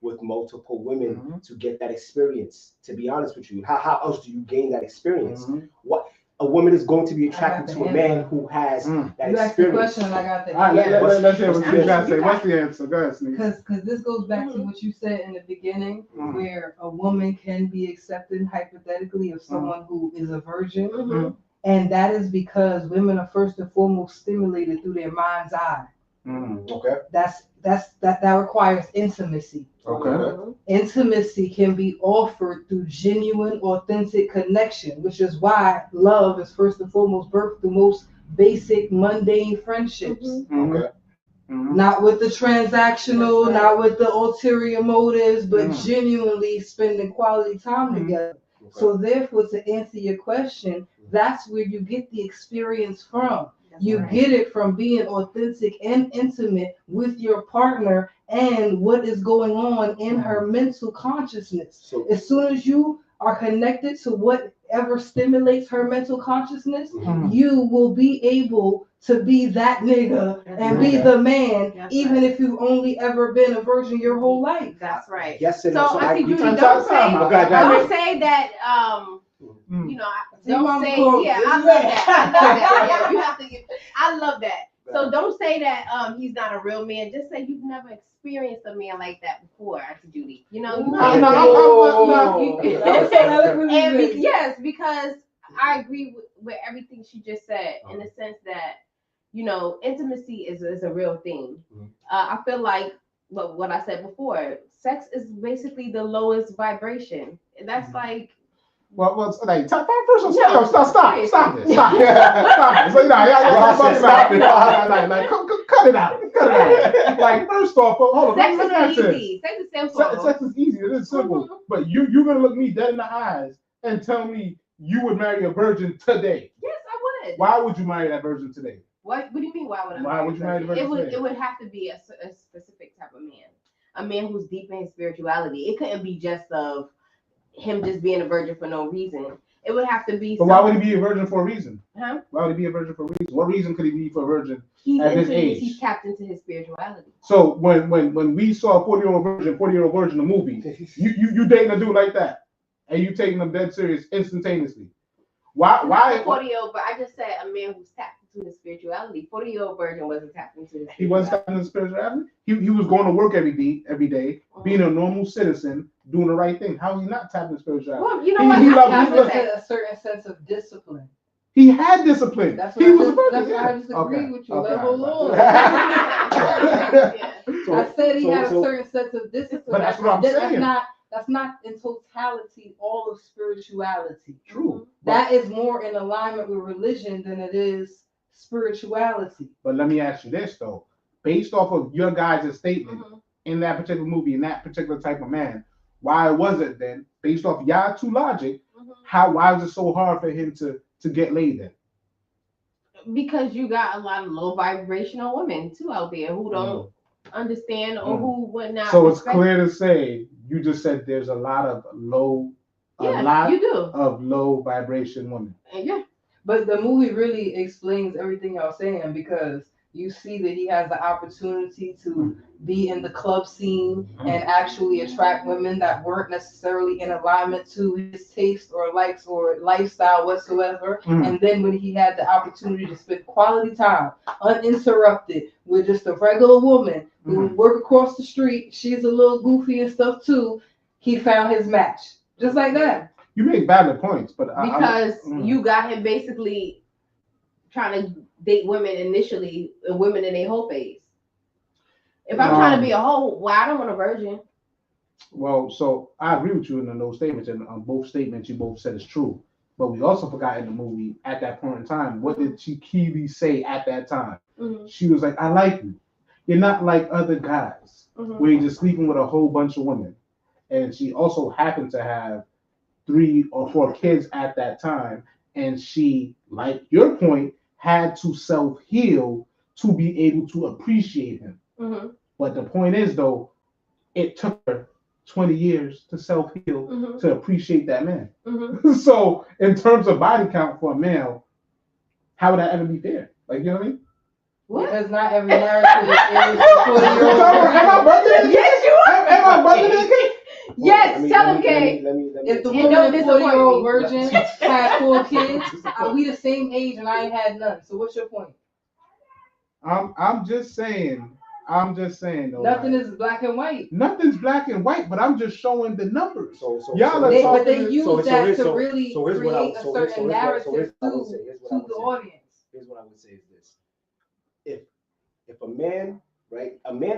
C: with multiple women to get that experience. To be honest with you, how else do you gain that experience? What a woman is going to be attracted to a man who has that
E: You asked the
C: experience.
E: question, and I got the
D: All right,
E: answer.
D: let's hear what you guys say. What's the answer? Go ahead, Sneak.
E: Because this goes back to what you said in the beginning, where a woman can be accepted hypothetically of someone who is a virgin. And that is because women are first and foremost stimulated through their mind's eye.
C: Okay.
E: That requires intimacy.
D: Okay.
E: Intimacy can be offered through genuine, authentic connection, which is why love is first and foremost birthed through most basic, mundane friendships.
C: Okay.
E: Not with the transactional, not with the ulterior motives, but genuinely spending quality time together.
C: Okay.
E: So therefore, to answer your question, that's where you get the experience from. You get it from being authentic and intimate with your partner and what is going on in her mental consciousness.
C: So
E: As soon as you are connected to whatever stimulates her mental consciousness, you will be able to be that nigga and be the man, even if you've only ever been a virgin your whole life.
A: That's right.
C: yes and
A: So
C: no. So
A: Auntie Judy,
C: I
A: don't say
C: agree.
A: that. You know, don't say.
E: Quote.
A: Yeah, I love that. I love that. Yeah, you have to. I love that. So don't say that he's not a real man. Just say you've never experienced a man like that before, Auntie Judy. You know, yes, because I agree with everything she just said in the sense that, you know, intimacy is a real thing. I feel like what I said before, sex is basically the lowest vibration. That's like.
D: Well, like, first of all, stop it. Stop it. So, you know, like, cut it out. Like, first off, hold on.
A: Sex is easy. Sex is simple.
D: Sex is easy. It is simple. But you're gonna look me dead in the eyes and tell me you would marry a virgin today.
A: Yes, I would.
D: Why would you marry that virgin today?
A: What do you mean? Why would I?
D: Why would you marry the virgin today?
A: It would have to be a specific type of man, a man who's deep in his spirituality. It couldn't be just of him just being a virgin for no reason. It would have to be.
D: But why would he be a virgin for a reason?
A: Huh?
D: Why would he be a virgin for a reason? What reason could he be for a virgin?
A: He's
D: at his
A: into
D: age?
A: He's tapped into his spirituality.
D: So when we saw 40-year-old virgin, the movie, you dating a dude like that, and you taking them dead serious instantaneously. Why?
A: 40-year-old, but I just said a man who's tapped into his spirituality. 40-year-old virgin wasn't tapped into his spirituality.
D: He wasn't tapped into his spirituality. He was going to work every day, being a normal citizen, doing the right thing. How is he not tapped into spirituality?
A: Well, you know what?
D: He
E: A certain sense of discipline.
D: He had discipline.
E: That's
D: he was
E: why I disagree with you.
D: Okay.
E: Hold on.
A: Yeah.
E: I said he had a certain sense of discipline.
D: But that's what I'm saying.
E: That's not in totality all of spirituality.
D: True.
E: That is more in alignment with religion than it is spirituality.
D: But let me ask you this though, based off of your guys' statement in that particular movie, in that particular type of man, why was it then, based off y'all two logic, why was it so hard for him to get laid then?
A: Because you got a lot of low vibrational women too out there who don't understand or who would not.
D: So it's clear to say you just said there's a lot of low vibration women.
A: Yeah.
E: But the movie really explains everything I was saying, because you see that he has the opportunity to be in the club scene and actually attract women that weren't necessarily in alignment to his taste or likes or lifestyle whatsoever. And then when he had the opportunity to spend quality time uninterrupted with just a regular woman who would work across the street, she's a little goofy and stuff too, he found his match. Just like that.
D: You make valid points, but
A: because you got him basically trying to date women initially, women in a whole phase. If I'm trying to be a hoe, well, I don't want a virgin.
D: Well, so I agree with you in those statements, and on both statements you both said is true. But we also forgot in the movie at that point in time, what did Keely say at that time?
A: Mm-hmm.
D: She was like, "I like you. You're not like other guys where you're just sleeping with a whole bunch of women." And she also happened to have 3 or 4 kids at that time, and she, like your point, had to self-heal to be able to appreciate him.
A: Mm-hmm.
D: But the point is, though, it took her 20 years to self-heal to appreciate that man. So in terms of body count for a male, how would that ever be fair? Like, you know what I mean?
E: What? Because not every narrative is 40-year-old.
D: Am I bugging?
A: Yes, you are.
D: Am I bugging it?
A: Yes, tell him, Kay.
E: If the woman is 40-year-old virgin had 4 kids, we the same age and I ain't had none. So what's your point?
D: I'm just saying though.
E: Nothing is black and white.
D: Nothing's black and white, but I'm just showing the numbers.
E: But they use that to really create a certain narrative to the audience.
C: Here's what I would say is this. If a man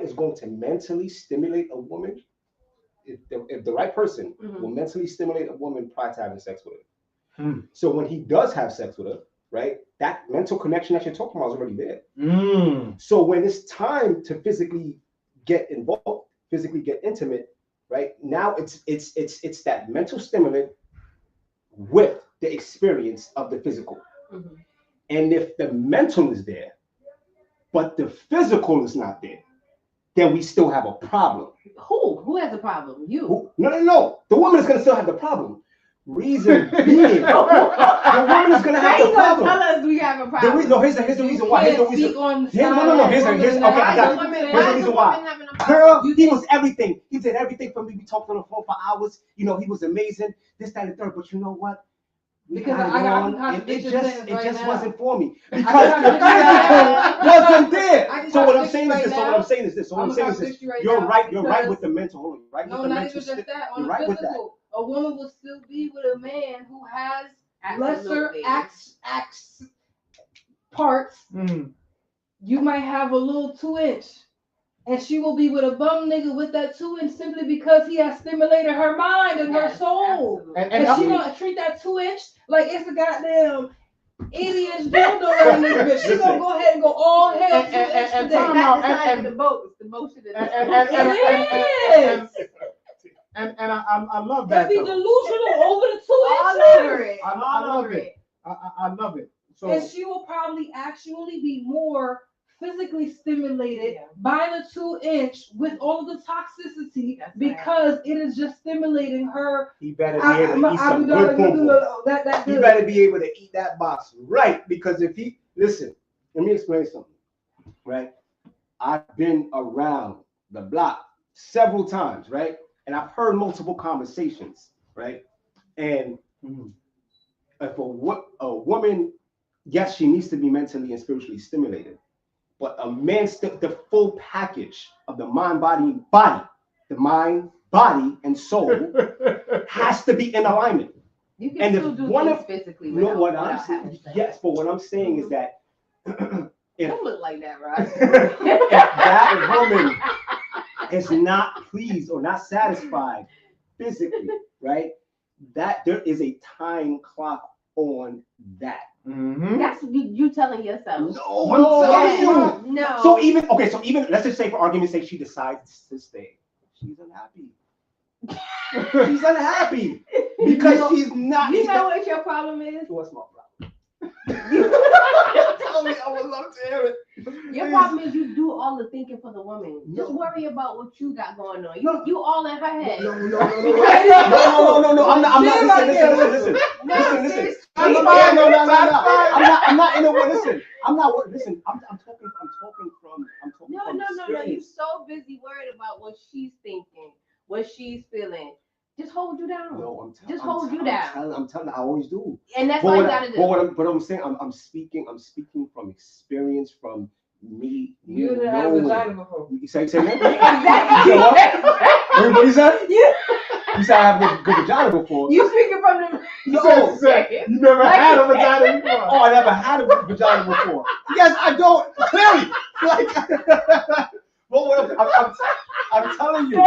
C: is going to mentally stimulate a woman, if the right person will mentally stimulate a woman prior to having sex with her. So when he does have sex with her, right, that mental connection that you're talking about is already there. So when it's time to physically get involved, physically get intimate, right, now it's that mental stimulant with the experience of the physical. And if the mental is there, but the physical is not there, then we still have a problem.
A: Who has a problem? You.
C: No. The woman is going to still have the problem. Reason being, the woman is going to have the problem.
A: Tell us we have a problem.
C: Here's the reason why. Here's the reason. Here's the reason why. Girl, he was everything. He did everything for me. We talked on the phone for hours. You know, he was amazing. This, that, and third. But you know what?
E: Because I got
C: it just wasn't for me because the physical wasn't there. So what I'm saying is this. You're right with the mental. Right?
E: No, not even just that. On the physical, a woman will still be with a man who has lesser acts parts. You might have a little 2-inch. And she will be with a bum nigga with that 2-inch simply because he has stimulated her mind and her soul. And she gonna treat that 2-inch like it's a goddamn 80-inch dildo in this bitch. She gonna go ahead and go all hell 2-inch
A: and the boat. The motion is
D: I love that.
E: Be delusional over the 2-inch.
A: All over it.
D: I love it. I love it. So,
E: and she will probably actually be more physically stimulated by the 2-inch with all of the toxicity because it is just stimulating her.
C: He better be able to eat some good pom-pom. He better be able to eat that box right, because if he listen, let me explain something. Right, I've been around the block several times, right, and I've heard multiple conversations, right, and if a woman, yes, she needs to be mentally and spiritually stimulated. But a man, the full package of the mind, body, and soul has to be in alignment.
A: You can still do things physically.
C: Yes, but what I'm saying is that
A: don't look like that, right?
C: If that woman is not pleased or not satisfied physically, right, that there is a time clock on that.
A: That's you telling yourself.
C: No, I'm telling you.
A: No.
C: So even let's just say for argument's sake she decides to stay. She's unhappy. She's unhappy because she's not.
A: You know what your problem is?
C: What's my problem? Tell me, I would love to hear it.
A: Your problem is you do all the thinking for the woman. Just worry about what you got going on. You all in her head.
C: No. I'm not. Listen. I'm not in a way. Listen. I'm not. Listen. I'm talking from.
A: No. You're so busy worried about what she's thinking, what she's feeling. Just hold you down.
C: No, I'm telling. I always do.
A: And that's all you gotta do.
C: But I'm saying, I'm speaking from experience, from me.
E: You didn't have a vagina before.
C: You say that? Exactly. What you said? You said I have a good vagina before.
A: You speaking from the
D: You said you never had a vagina before.
C: Oh, I never had a vagina before. Yes, I don't. Clearly. Like, I'm telling you.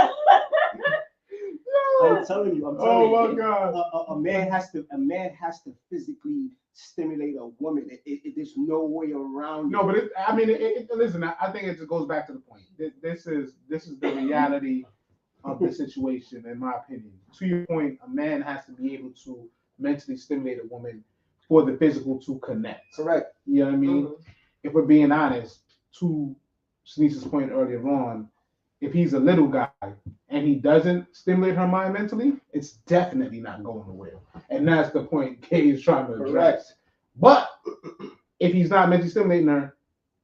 C: I'm telling you.
D: Oh my God.
C: A man has to physically stimulate a woman. There's no way around it.
D: No, but listen. I think it just goes back to the point. This is the reality of the situation, in my opinion. To your point, a man has to be able to mentally stimulate a woman for the physical to connect.
C: Correct.
D: You know what I mean? Mm-hmm. If we're being honest, to Shanice's point earlier on, if he's a little guy and he doesn't stimulate her mind mentally, it's definitely not going nowhere. And that's the point Kay is trying to address. Correct. But if he's not mentally stimulating her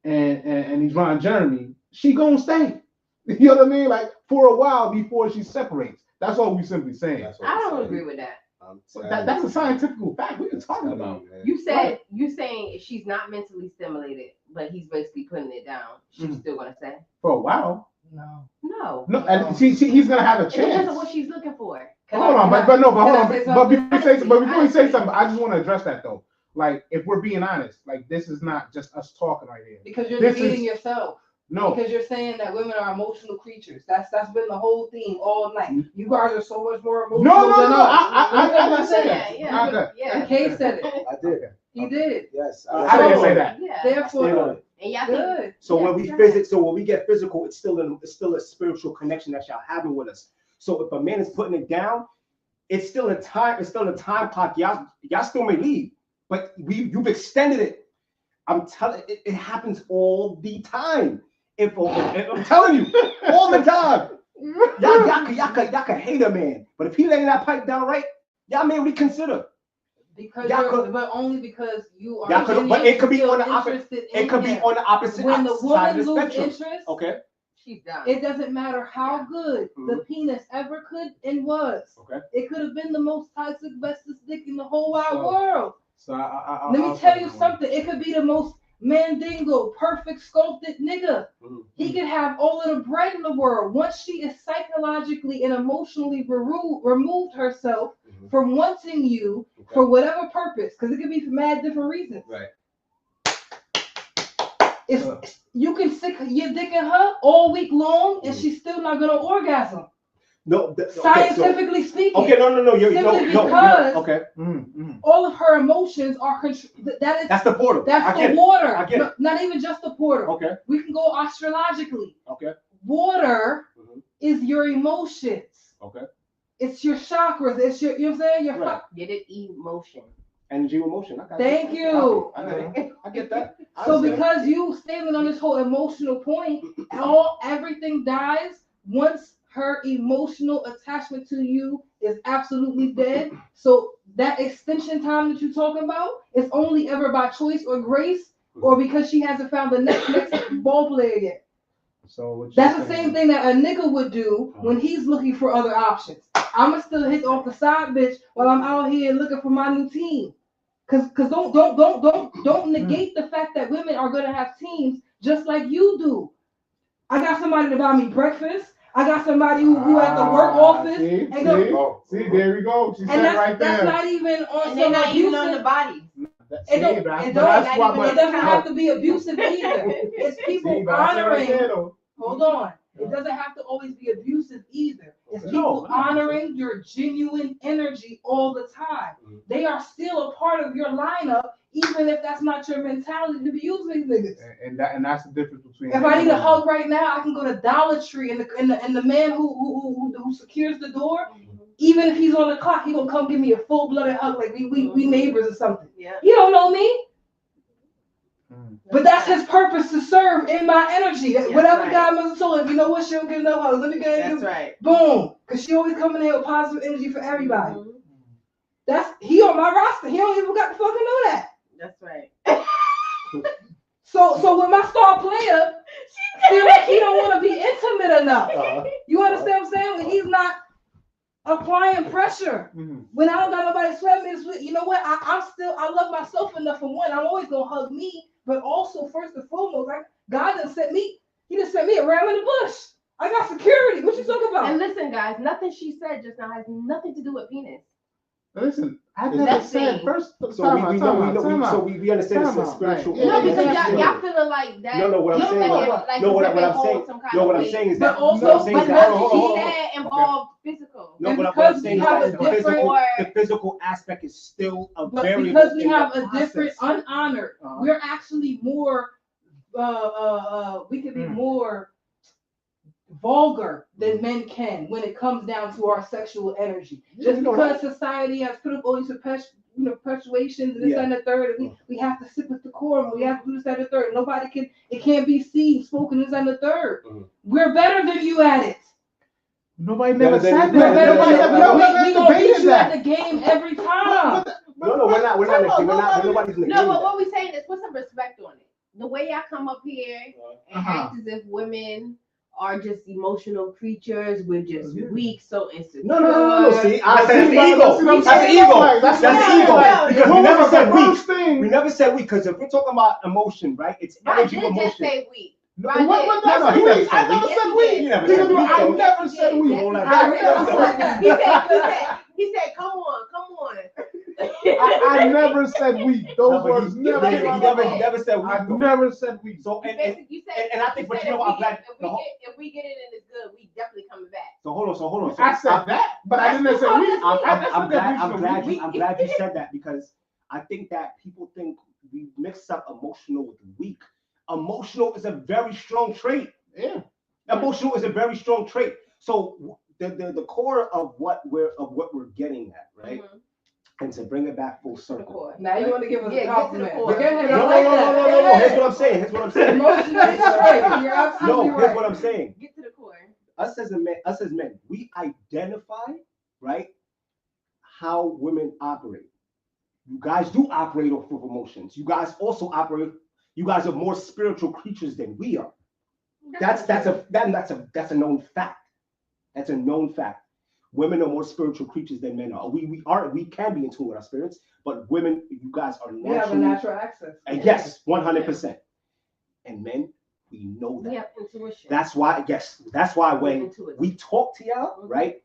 D: and he's Ron Jeremy, she gonna stay. You know what I mean? Like for a while before she separates. That's all we simply saying.
A: I don't agree with that.
D: That's a scientific fact. What are you talking about?
A: You saying if she's not mentally stimulated, but he's basically putting it down, she's still gonna stay?
D: For a while.
A: No.
D: And he's gonna have a chance.
A: It depends on what she's looking for.
D: Hold on. But before you say something, I just want to address that though. Like, if we're being honest, like this is not just us talking right here.
E: Because you're defeating yourself.
D: No.
E: Because you're saying that women are emotional creatures. That's been the whole theme all night. You guys are so much more emotional than us.
D: I didn't say that.
E: Yeah. Kay said it.
C: I did.
E: He did.
C: Yes.
D: I didn't say that.
A: Yeah.
E: Therefore,
A: and y'all
E: good.
C: So when we get physical, it's still a spiritual connection that y'all having with us. So if a man is putting it down, it's still a time clock. Y'all still may leave, but you've extended it. I'm telling it happens all the time. If I'm telling you, all the time. Y'all could hate a man, but if he laying that pipe down right, y'all may reconsider.
E: But only because you are.
C: But it could be on the opposite. It could be on the opposite
E: when the
C: side
E: woman
C: of the
E: loses
C: spectrum.
E: interest,
C: Okay.
E: she's done. It doesn't matter how good the penis ever could and was.
C: Okay.
E: It could have been the most toxic, bestest dick in the whole wide world.
D: So
E: let me tell you something. It could be the most mandingo, perfect sculpted nigga. He could have all of the bread in the world. Once she is psychologically and emotionally removed herself from wanting you for whatever purpose, because it could be for mad different reasons.
C: Right.
E: You can stick your dick in her all week long, and she's still not gonna orgasm.
C: No,
E: scientifically speaking.
C: Okay, no.
E: Because
C: okay.
E: All of her emotions are
C: that's the portal.
E: That's the water.
C: I get it.
E: Not even just the portal.
C: Okay.
E: We can go astrologically.
C: Okay.
E: Water is your emotions.
C: Okay.
E: It's your chakras. It's your, you know what I'm saying?
C: Right.
A: Get it? Emotion.
C: Energy, emotion.
E: Thank you.
C: I get that.
E: So because you standing on this whole emotional point, everything dies once her emotional attachment to you is absolutely dead. So that extension time that you're talking about is only ever by choice or grace, or because she hasn't found the next ball player yet.
D: So
E: that's the same thing that a nigga would do when he's looking for other options. I'ma still hit off the side bitch while I'm out here looking for my new team. Cause don't negate the fact that women are gonna have teams just like you do. I got somebody to buy me breakfast. I got somebody who at the work office.
D: See, there we go. She said it right there.
E: That's not even on
A: and they're not even on the body.
E: It doesn't have to be abusive either. It's people honoring. Hold on. It doesn't have to always be abusive either. It's people honoring your genuine energy all the time. They are still a part of your lineup, even if that's not your mentality to be using these niggas.
D: And that's the difference between.
E: If I need a hug right now, I can go to Dollar Tree, and the man who secures the door, even if he's on the clock, he gonna come give me a full-blooded hug like we neighbors or something.
A: Yeah.
E: You don't know me. But that's his purpose, to serve in my energy. Whatever God must have told him, you know what, she don't get no hugs. Let me get you.
A: That's right.
E: Boom. Because she always coming in with positive energy for everybody. He on my roster. He don't even got to fucking know that.
A: That's right.
E: So when my star player feel like he don't want to be intimate enough. You understand what I'm saying? When he's not applying pressure. When I don't got nobody sweating me, you know what? I love myself enough for one. I'm always gonna hug me, but also first and foremost, God done sent me. He just sent me a ram in the bush. I got security. What you talking about?
A: And listen, guys, nothing she said just now has nothing to do with penis.
D: Listen, I
C: It's
D: never
A: nothing.
D: said first.
C: So we understand it's a
D: Time out.
C: spiritual.
D: Yeah,
A: No, because
D: yeah,
A: y'all feeling like that.
C: No, what I'm
A: y'all
C: saying-
A: making,
C: no,
A: like,
C: no, what
A: it's
C: I'm saying-
A: involved some kind
C: No,
A: of
C: what I'm
A: way.
C: saying is
E: But
C: that.
E: also,
C: no, what I'm saying is that.
A: Because
C: Hold
A: she
C: on.
A: said involved physical.
C: No,
E: And
C: what I'm
E: because
C: saying
E: we
C: is
E: have
C: that
E: a
C: the physical,
A: different-
C: the physical aspect is still a
E: But
C: variable.
E: because we
C: in
E: have
C: the
E: a different
C: process.
E: unhonored,
D: Uh-huh.
E: we're actually more we can be more vulgar than men can when it comes down to our sexual energy. Just because society has put up all these perpetuations and this
C: Yeah.
E: and the third, and we have to sit with the core, we have to do this and the third. Nobody can, it can't be seen, spoken this and the third.
C: Mhm.
E: We're better than you at it.
D: Nobody never
C: Better
D: said
C: than-
D: that.
C: better
D: Nobody
C: than-
D: never
E: We gonna beat
D: debated
E: you at
D: that.
E: the game every time.
C: No, we're not. We're not. Nobody's negating
A: No, but
C: that.
A: what we saying is put some respect on it. The way y'all come up here and
D: Uh-huh.
A: act as if women are just emotional creatures, we're just weak, so insecure.
C: No. See, I said
D: See,
C: it's ego.
D: that's what I'm
C: That's
D: saying.
C: ego.
D: Like,
C: That's
A: no,
C: ego.
A: no,
C: Because we
D: What
C: never
D: was
C: said
D: the
C: weak.
D: first thing?
C: We never said weak. Because if we're talking about emotion, right? It's
A: I
C: energy
A: did just
C: emotion.
A: say weak.
D: No,
A: Right
D: what
A: there.
D: I
C: No, he
D: said
C: never
D: weak.
C: said
D: I never
C: weak.
D: said weak.
C: He never
D: Because
C: said weak.
D: I never said
A: Yes,
D: weak.
A: you did.
C: I
A: He said, come on.
D: I never said weak. Those
C: No, but
D: words
C: he
D: never came out of my mouth.
C: never said
D: I
C: weak. though.
D: never said weak.
C: So
A: You said,
C: and I think, but
A: said
C: you know
A: if
C: what? I'm
A: we
C: glad.
A: get- if we get it and it's good, we definitely coming back.
C: So hold on. So
D: I said that, but I didn't say weak.
C: I'm
D: I
C: glad you said that because I think that people think we mix up emotional with weak. Emotional is a very strong trait.
D: Yeah.
C: Emotional is a very strong trait. So the core of what we're getting at, right?
A: Mhm.
C: And to bring it back full
A: To the
C: circle.
A: core.
E: Now you want to give us
A: Yeah,
E: a
A: get to the
E: compliment.
A: core.
E: Go ahead,
C: No.
E: I like that.
C: Here's what I'm saying. Here's what I'm saying.
E: Emotionally straight. You're absolutely
C: No, here's
E: right.
C: what I'm saying.
A: Get to the core.
C: Us as men, we identify, right, how women operate. You guys do operate off of emotions. You guys also operate. You guys are more spiritual creatures than we are. That's a known fact. That's a known fact. Women are more spiritual creatures than men are. We can be in tune with our spirits, but women, you guys are
E: We have a
C: naturally.
E: natural access.
C: Yes, 100%. And men, we know that.
A: We have intuition.
C: That's why when
A: Intuitive.
C: we talk to y'all, right?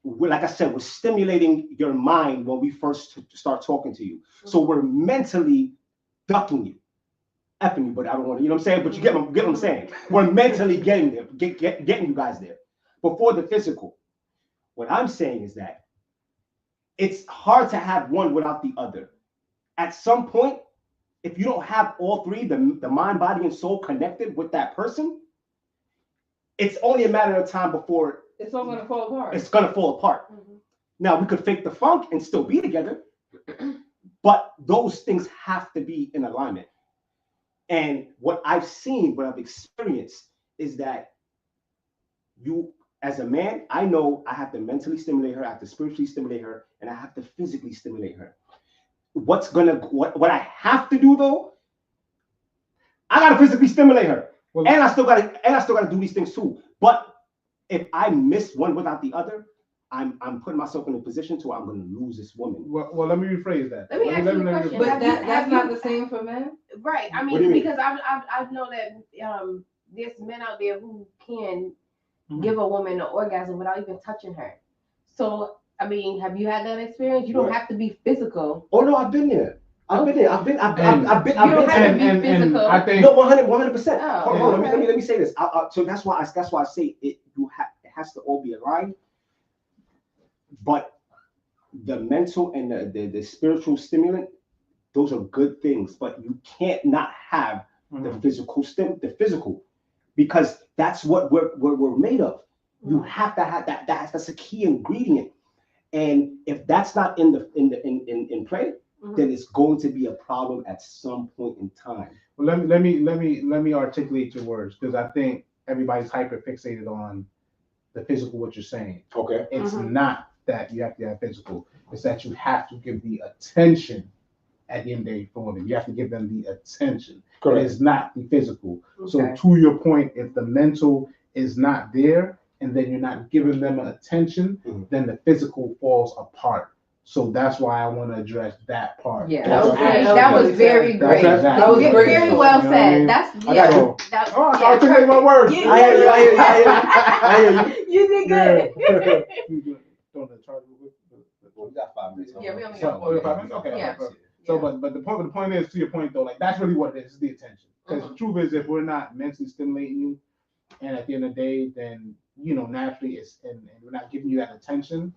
C: We're, like I said, we're stimulating your mind when we first start talking to you. So we're mentally ducking you, effing you, but I don't want to, you know what I'm saying? But you get what I'm saying. We're mentally getting there, getting you guys there before the physical. What I'm saying is that it's hard to have one without the other. At some point, if you don't have all three, the mind, body, and soul connected with that person, it's only a matter of time before
E: It's all gonna fall apart.
C: it's gonna fall apart.
A: Mhm.
C: Now we could fake the funk and still be together, but those things have to be in alignment. And what I've seen, what I've experienced is that you, as a man, I know I have to mentally stimulate her, I have to spiritually stimulate her, and I have to physically stimulate her. What I have to do though, I gotta physically stimulate her.
D: Well,
C: And I still gotta do these things too. But if I miss one without the other, I'm putting myself in a position to where I'm gonna lose this woman.
D: well, let me rephrase that.
A: Let me ask you a question.
E: But
A: Have
E: that's
A: you-
E: not the same for men.
A: Right. I
C: What do you
A: mean,
C: mean?
A: because I know that there's men out there who can
D: Mhm.
A: give a woman an orgasm without even touching her. So, I mean, have you had that experience? You don't
C: What?
A: have to be physical.
C: Oh no, I've been there. I've been there. I've been
A: You don't have to
D: And
A: be physical.
D: I think
C: No, 100%.
A: Oh,
C: Hold on,
A: okay.
C: let me say this. So that's why I say it. It has to all be aligned. But the mental and the spiritual stimulant, those are good things. But you can't not have the physical, because that's what we're made of. You have to have that. That's a key ingredient. And if that's not in play, then it's going to be a problem at some point in time.
D: Well, let me articulate your words, because I think everybody's hyper fixated on the physical, what you're saying.
C: Okay.
D: It's
A: Mhm.
D: not that you have to have physical. It's that you have to give the attention at the end of the day for women. You have to give them the attention. It is not the physical. So
A: Okay.
D: to your point, if the mental is not there and then you're not giving them attention,
C: Mhm.
D: then the physical falls apart. So that's why I want to address that part.
B: Yeah.
A: That was
D: So
A: great.
D: that's-
A: That was very
C: That's
A: great.
C: exactly-
E: That was great.
A: Very well
D: You know what I
A: said.
D: mean?
A: That's
C: I
A: yeah.
C: got
A: That,
D: Oh, I
A: yeah,
D: was taking my
A: perfect.
D: words.
A: Yeah.
C: I hear you.
A: You did good.
D: Don't the charge with-
C: Well, we got 5 minutes.
A: Yeah, we only
D: So,
A: got
D: oh, you got 5 minutes? Okay.
A: Yeah.
D: Okay. So, but the point is, to your point though, like that's really what it is the attention. Because the truth is, if we're not mentally stimulating you, and at the end of the day, then naturally it's and we're not giving you that attention,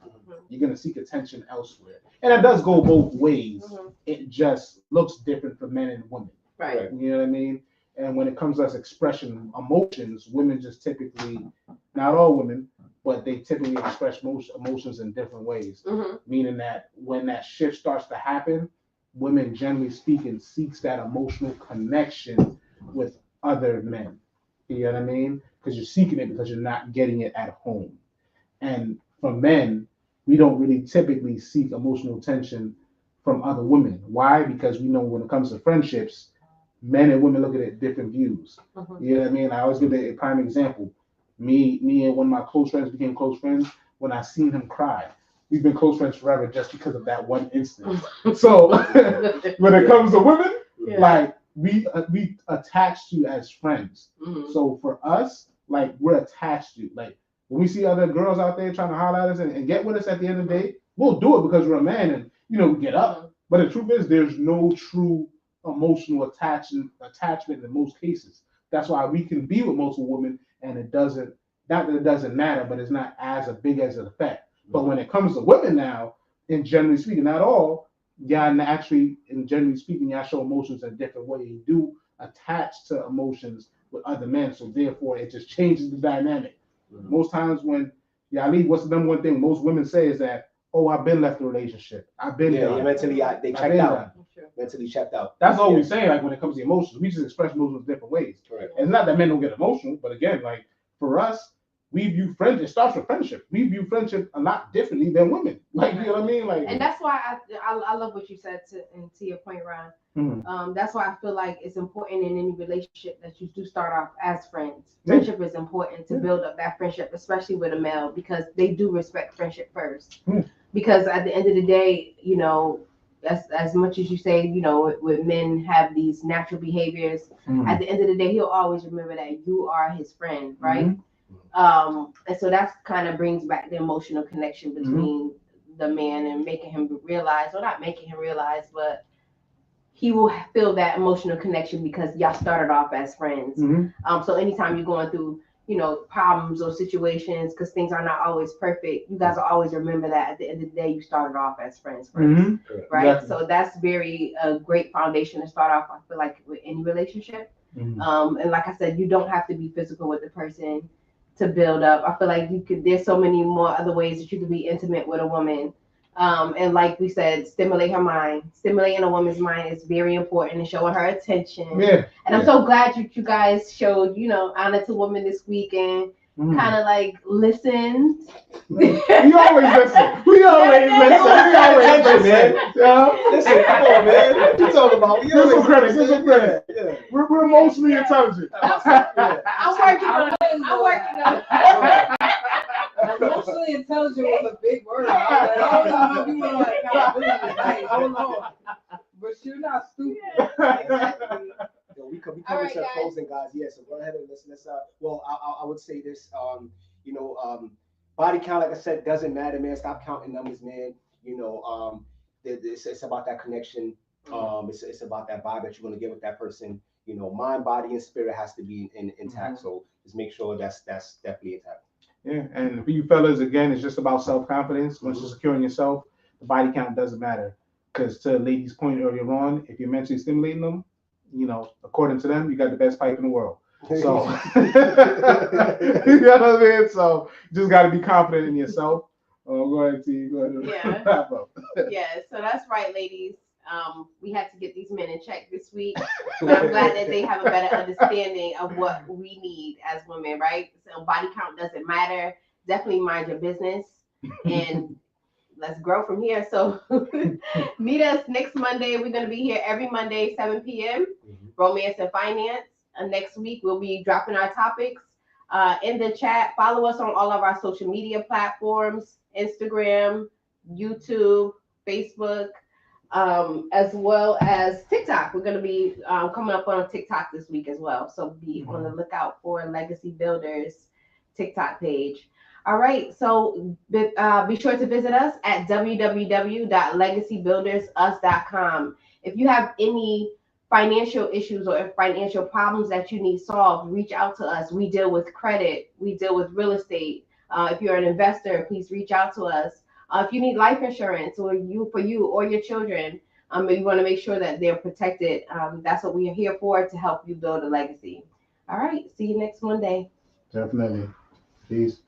D: you're gonna seek attention elsewhere. And it does go both ways. It just looks different for men and women.
A: Right.
D: You know what I mean? And when it comes to us expression emotions, women just typically, not all women, but they typically express most emotions in different ways. Meaning that when that shift starts to happen, women generally speaking seeks that emotional connection with other men. You know what I mean? Because you're seeking it because you're not getting it at home. And for men, we don't really typically seek emotional attention from other women. Why? Because we know when it comes to friendships, men and women look at it different views. You know what I mean? I always give a prime example. Me and one of my close friends became close friends when I seen him cry. We've been close friends forever just because of that one instance. So when it comes to women, like we attach to as friends. So for us, like we're attached to. Like when we see other girls out there trying to holler at us and get with us at the end of the day, we'll do it because we're a man and we get up. But the truth is, there's no true emotional attachment in most cases. That's why we can be with multiple women and it doesn't, not that it doesn't matter, but it's not as a big as an effect. But when it comes to women now, and generally speaking, not all, naturally, and generally speaking, y'all show emotions in a different way. You do attach to emotions with other men, so therefore it just changes the dynamic. Most times when y'all leave, what's the number one thing most women say is that, oh, I've been left a relationship. I've been done.
C: Mentally, they checked out. Mentally checked out.
D: That's all we say, like when it comes to emotions. We just express emotions different ways.
C: Correct.
D: And it's not that men don't get emotional, but again, like for us, we view friendship, it starts with friendship. We view friendship a lot differently than women. Like, you know what I mean? Like,
A: and that's why I love what you said to your point, Ron. That's why I feel like it's important in any relationship that you do start off as friends. Friendship is important to build up that friendship, especially with a male, because they do respect friendship first. Because at the end of the day, as much as you say, with men have these natural behaviors, at the end of the day, he'll always remember that you are his friend, right? And so that's kind of brings back the emotional connection between the man and making him realize, or not making him realize, but he will feel that emotional connection because y'all started off as friends. So anytime you're going through, problems or situations, because things are not always perfect, you guys will always remember that at the end of the day, you started off as friends first, right? Exactly. So that's very a great foundation to start off, I feel like, with any relationship. And like I said, you don't have to be physical with the person to build up. I feel like there's so many more other ways that you can be intimate with a woman. And like we said, stimulate her mind. Stimulating a woman's mind is very important and showing her attention. And I'm so glad you guys showed, honor to women this week and kind of like listened.
D: We always listen. We always listen, man.
C: Listen, come on, man. What you talking about?
D: Give some credit. Yeah. We're emotionally intelligent.
A: I'm working on it.
E: Emotionally intelligent was a big word. I don't know if you want to accountability. I don't know. But you're not stupid.
C: We coming to closing, guys. Yeah, so go ahead and let's well, I would say this, body count, like I said, doesn't matter, man. Stop counting numbers, man. It's about that connection. It's about that vibe that you're gonna get with that person. Mind, body, and spirit has to be intact. So just make sure that's definitely intact.
D: Yeah, and for you fellas, again, it's just about self-confidence. Once you're secure in yourself, the body count doesn't matter. Because to ladies' point earlier on, if you're mentally stimulating them, according to them, you got the best pipe in the world. So, you know what I mean? So, you just got to be confident in yourself. Go ahead, T. Go ahead. Wrap up.
A: Yeah, so that's right, ladies. We had to get these men in check this week. But I'm glad that they have a better understanding of what we need as women, right? So body count doesn't matter. Definitely mind your business and let's grow from here. So meet us next Monday. We're going to be here every Monday, 7 p.m. Romance and finance. And next week, we'll be dropping our topics in the chat. Follow us on all of our social media platforms, Instagram, YouTube, Facebook, as well as TikTok. We're going to be coming up on TikTok this week as well. So be on the lookout for Legacy Builders TikTok page. All right. So be sure to visit us at www.legacybuildersus.com. If you have any financial issues or financial problems that you need solved, reach out to us. We deal with credit. We deal with real estate. If you're an investor, please reach out to us. If you need life insurance for you or your children, you want to make sure that they're protected. That's what we are here for, to help you build a legacy. All right. See you next Monday.
D: Definitely. Peace.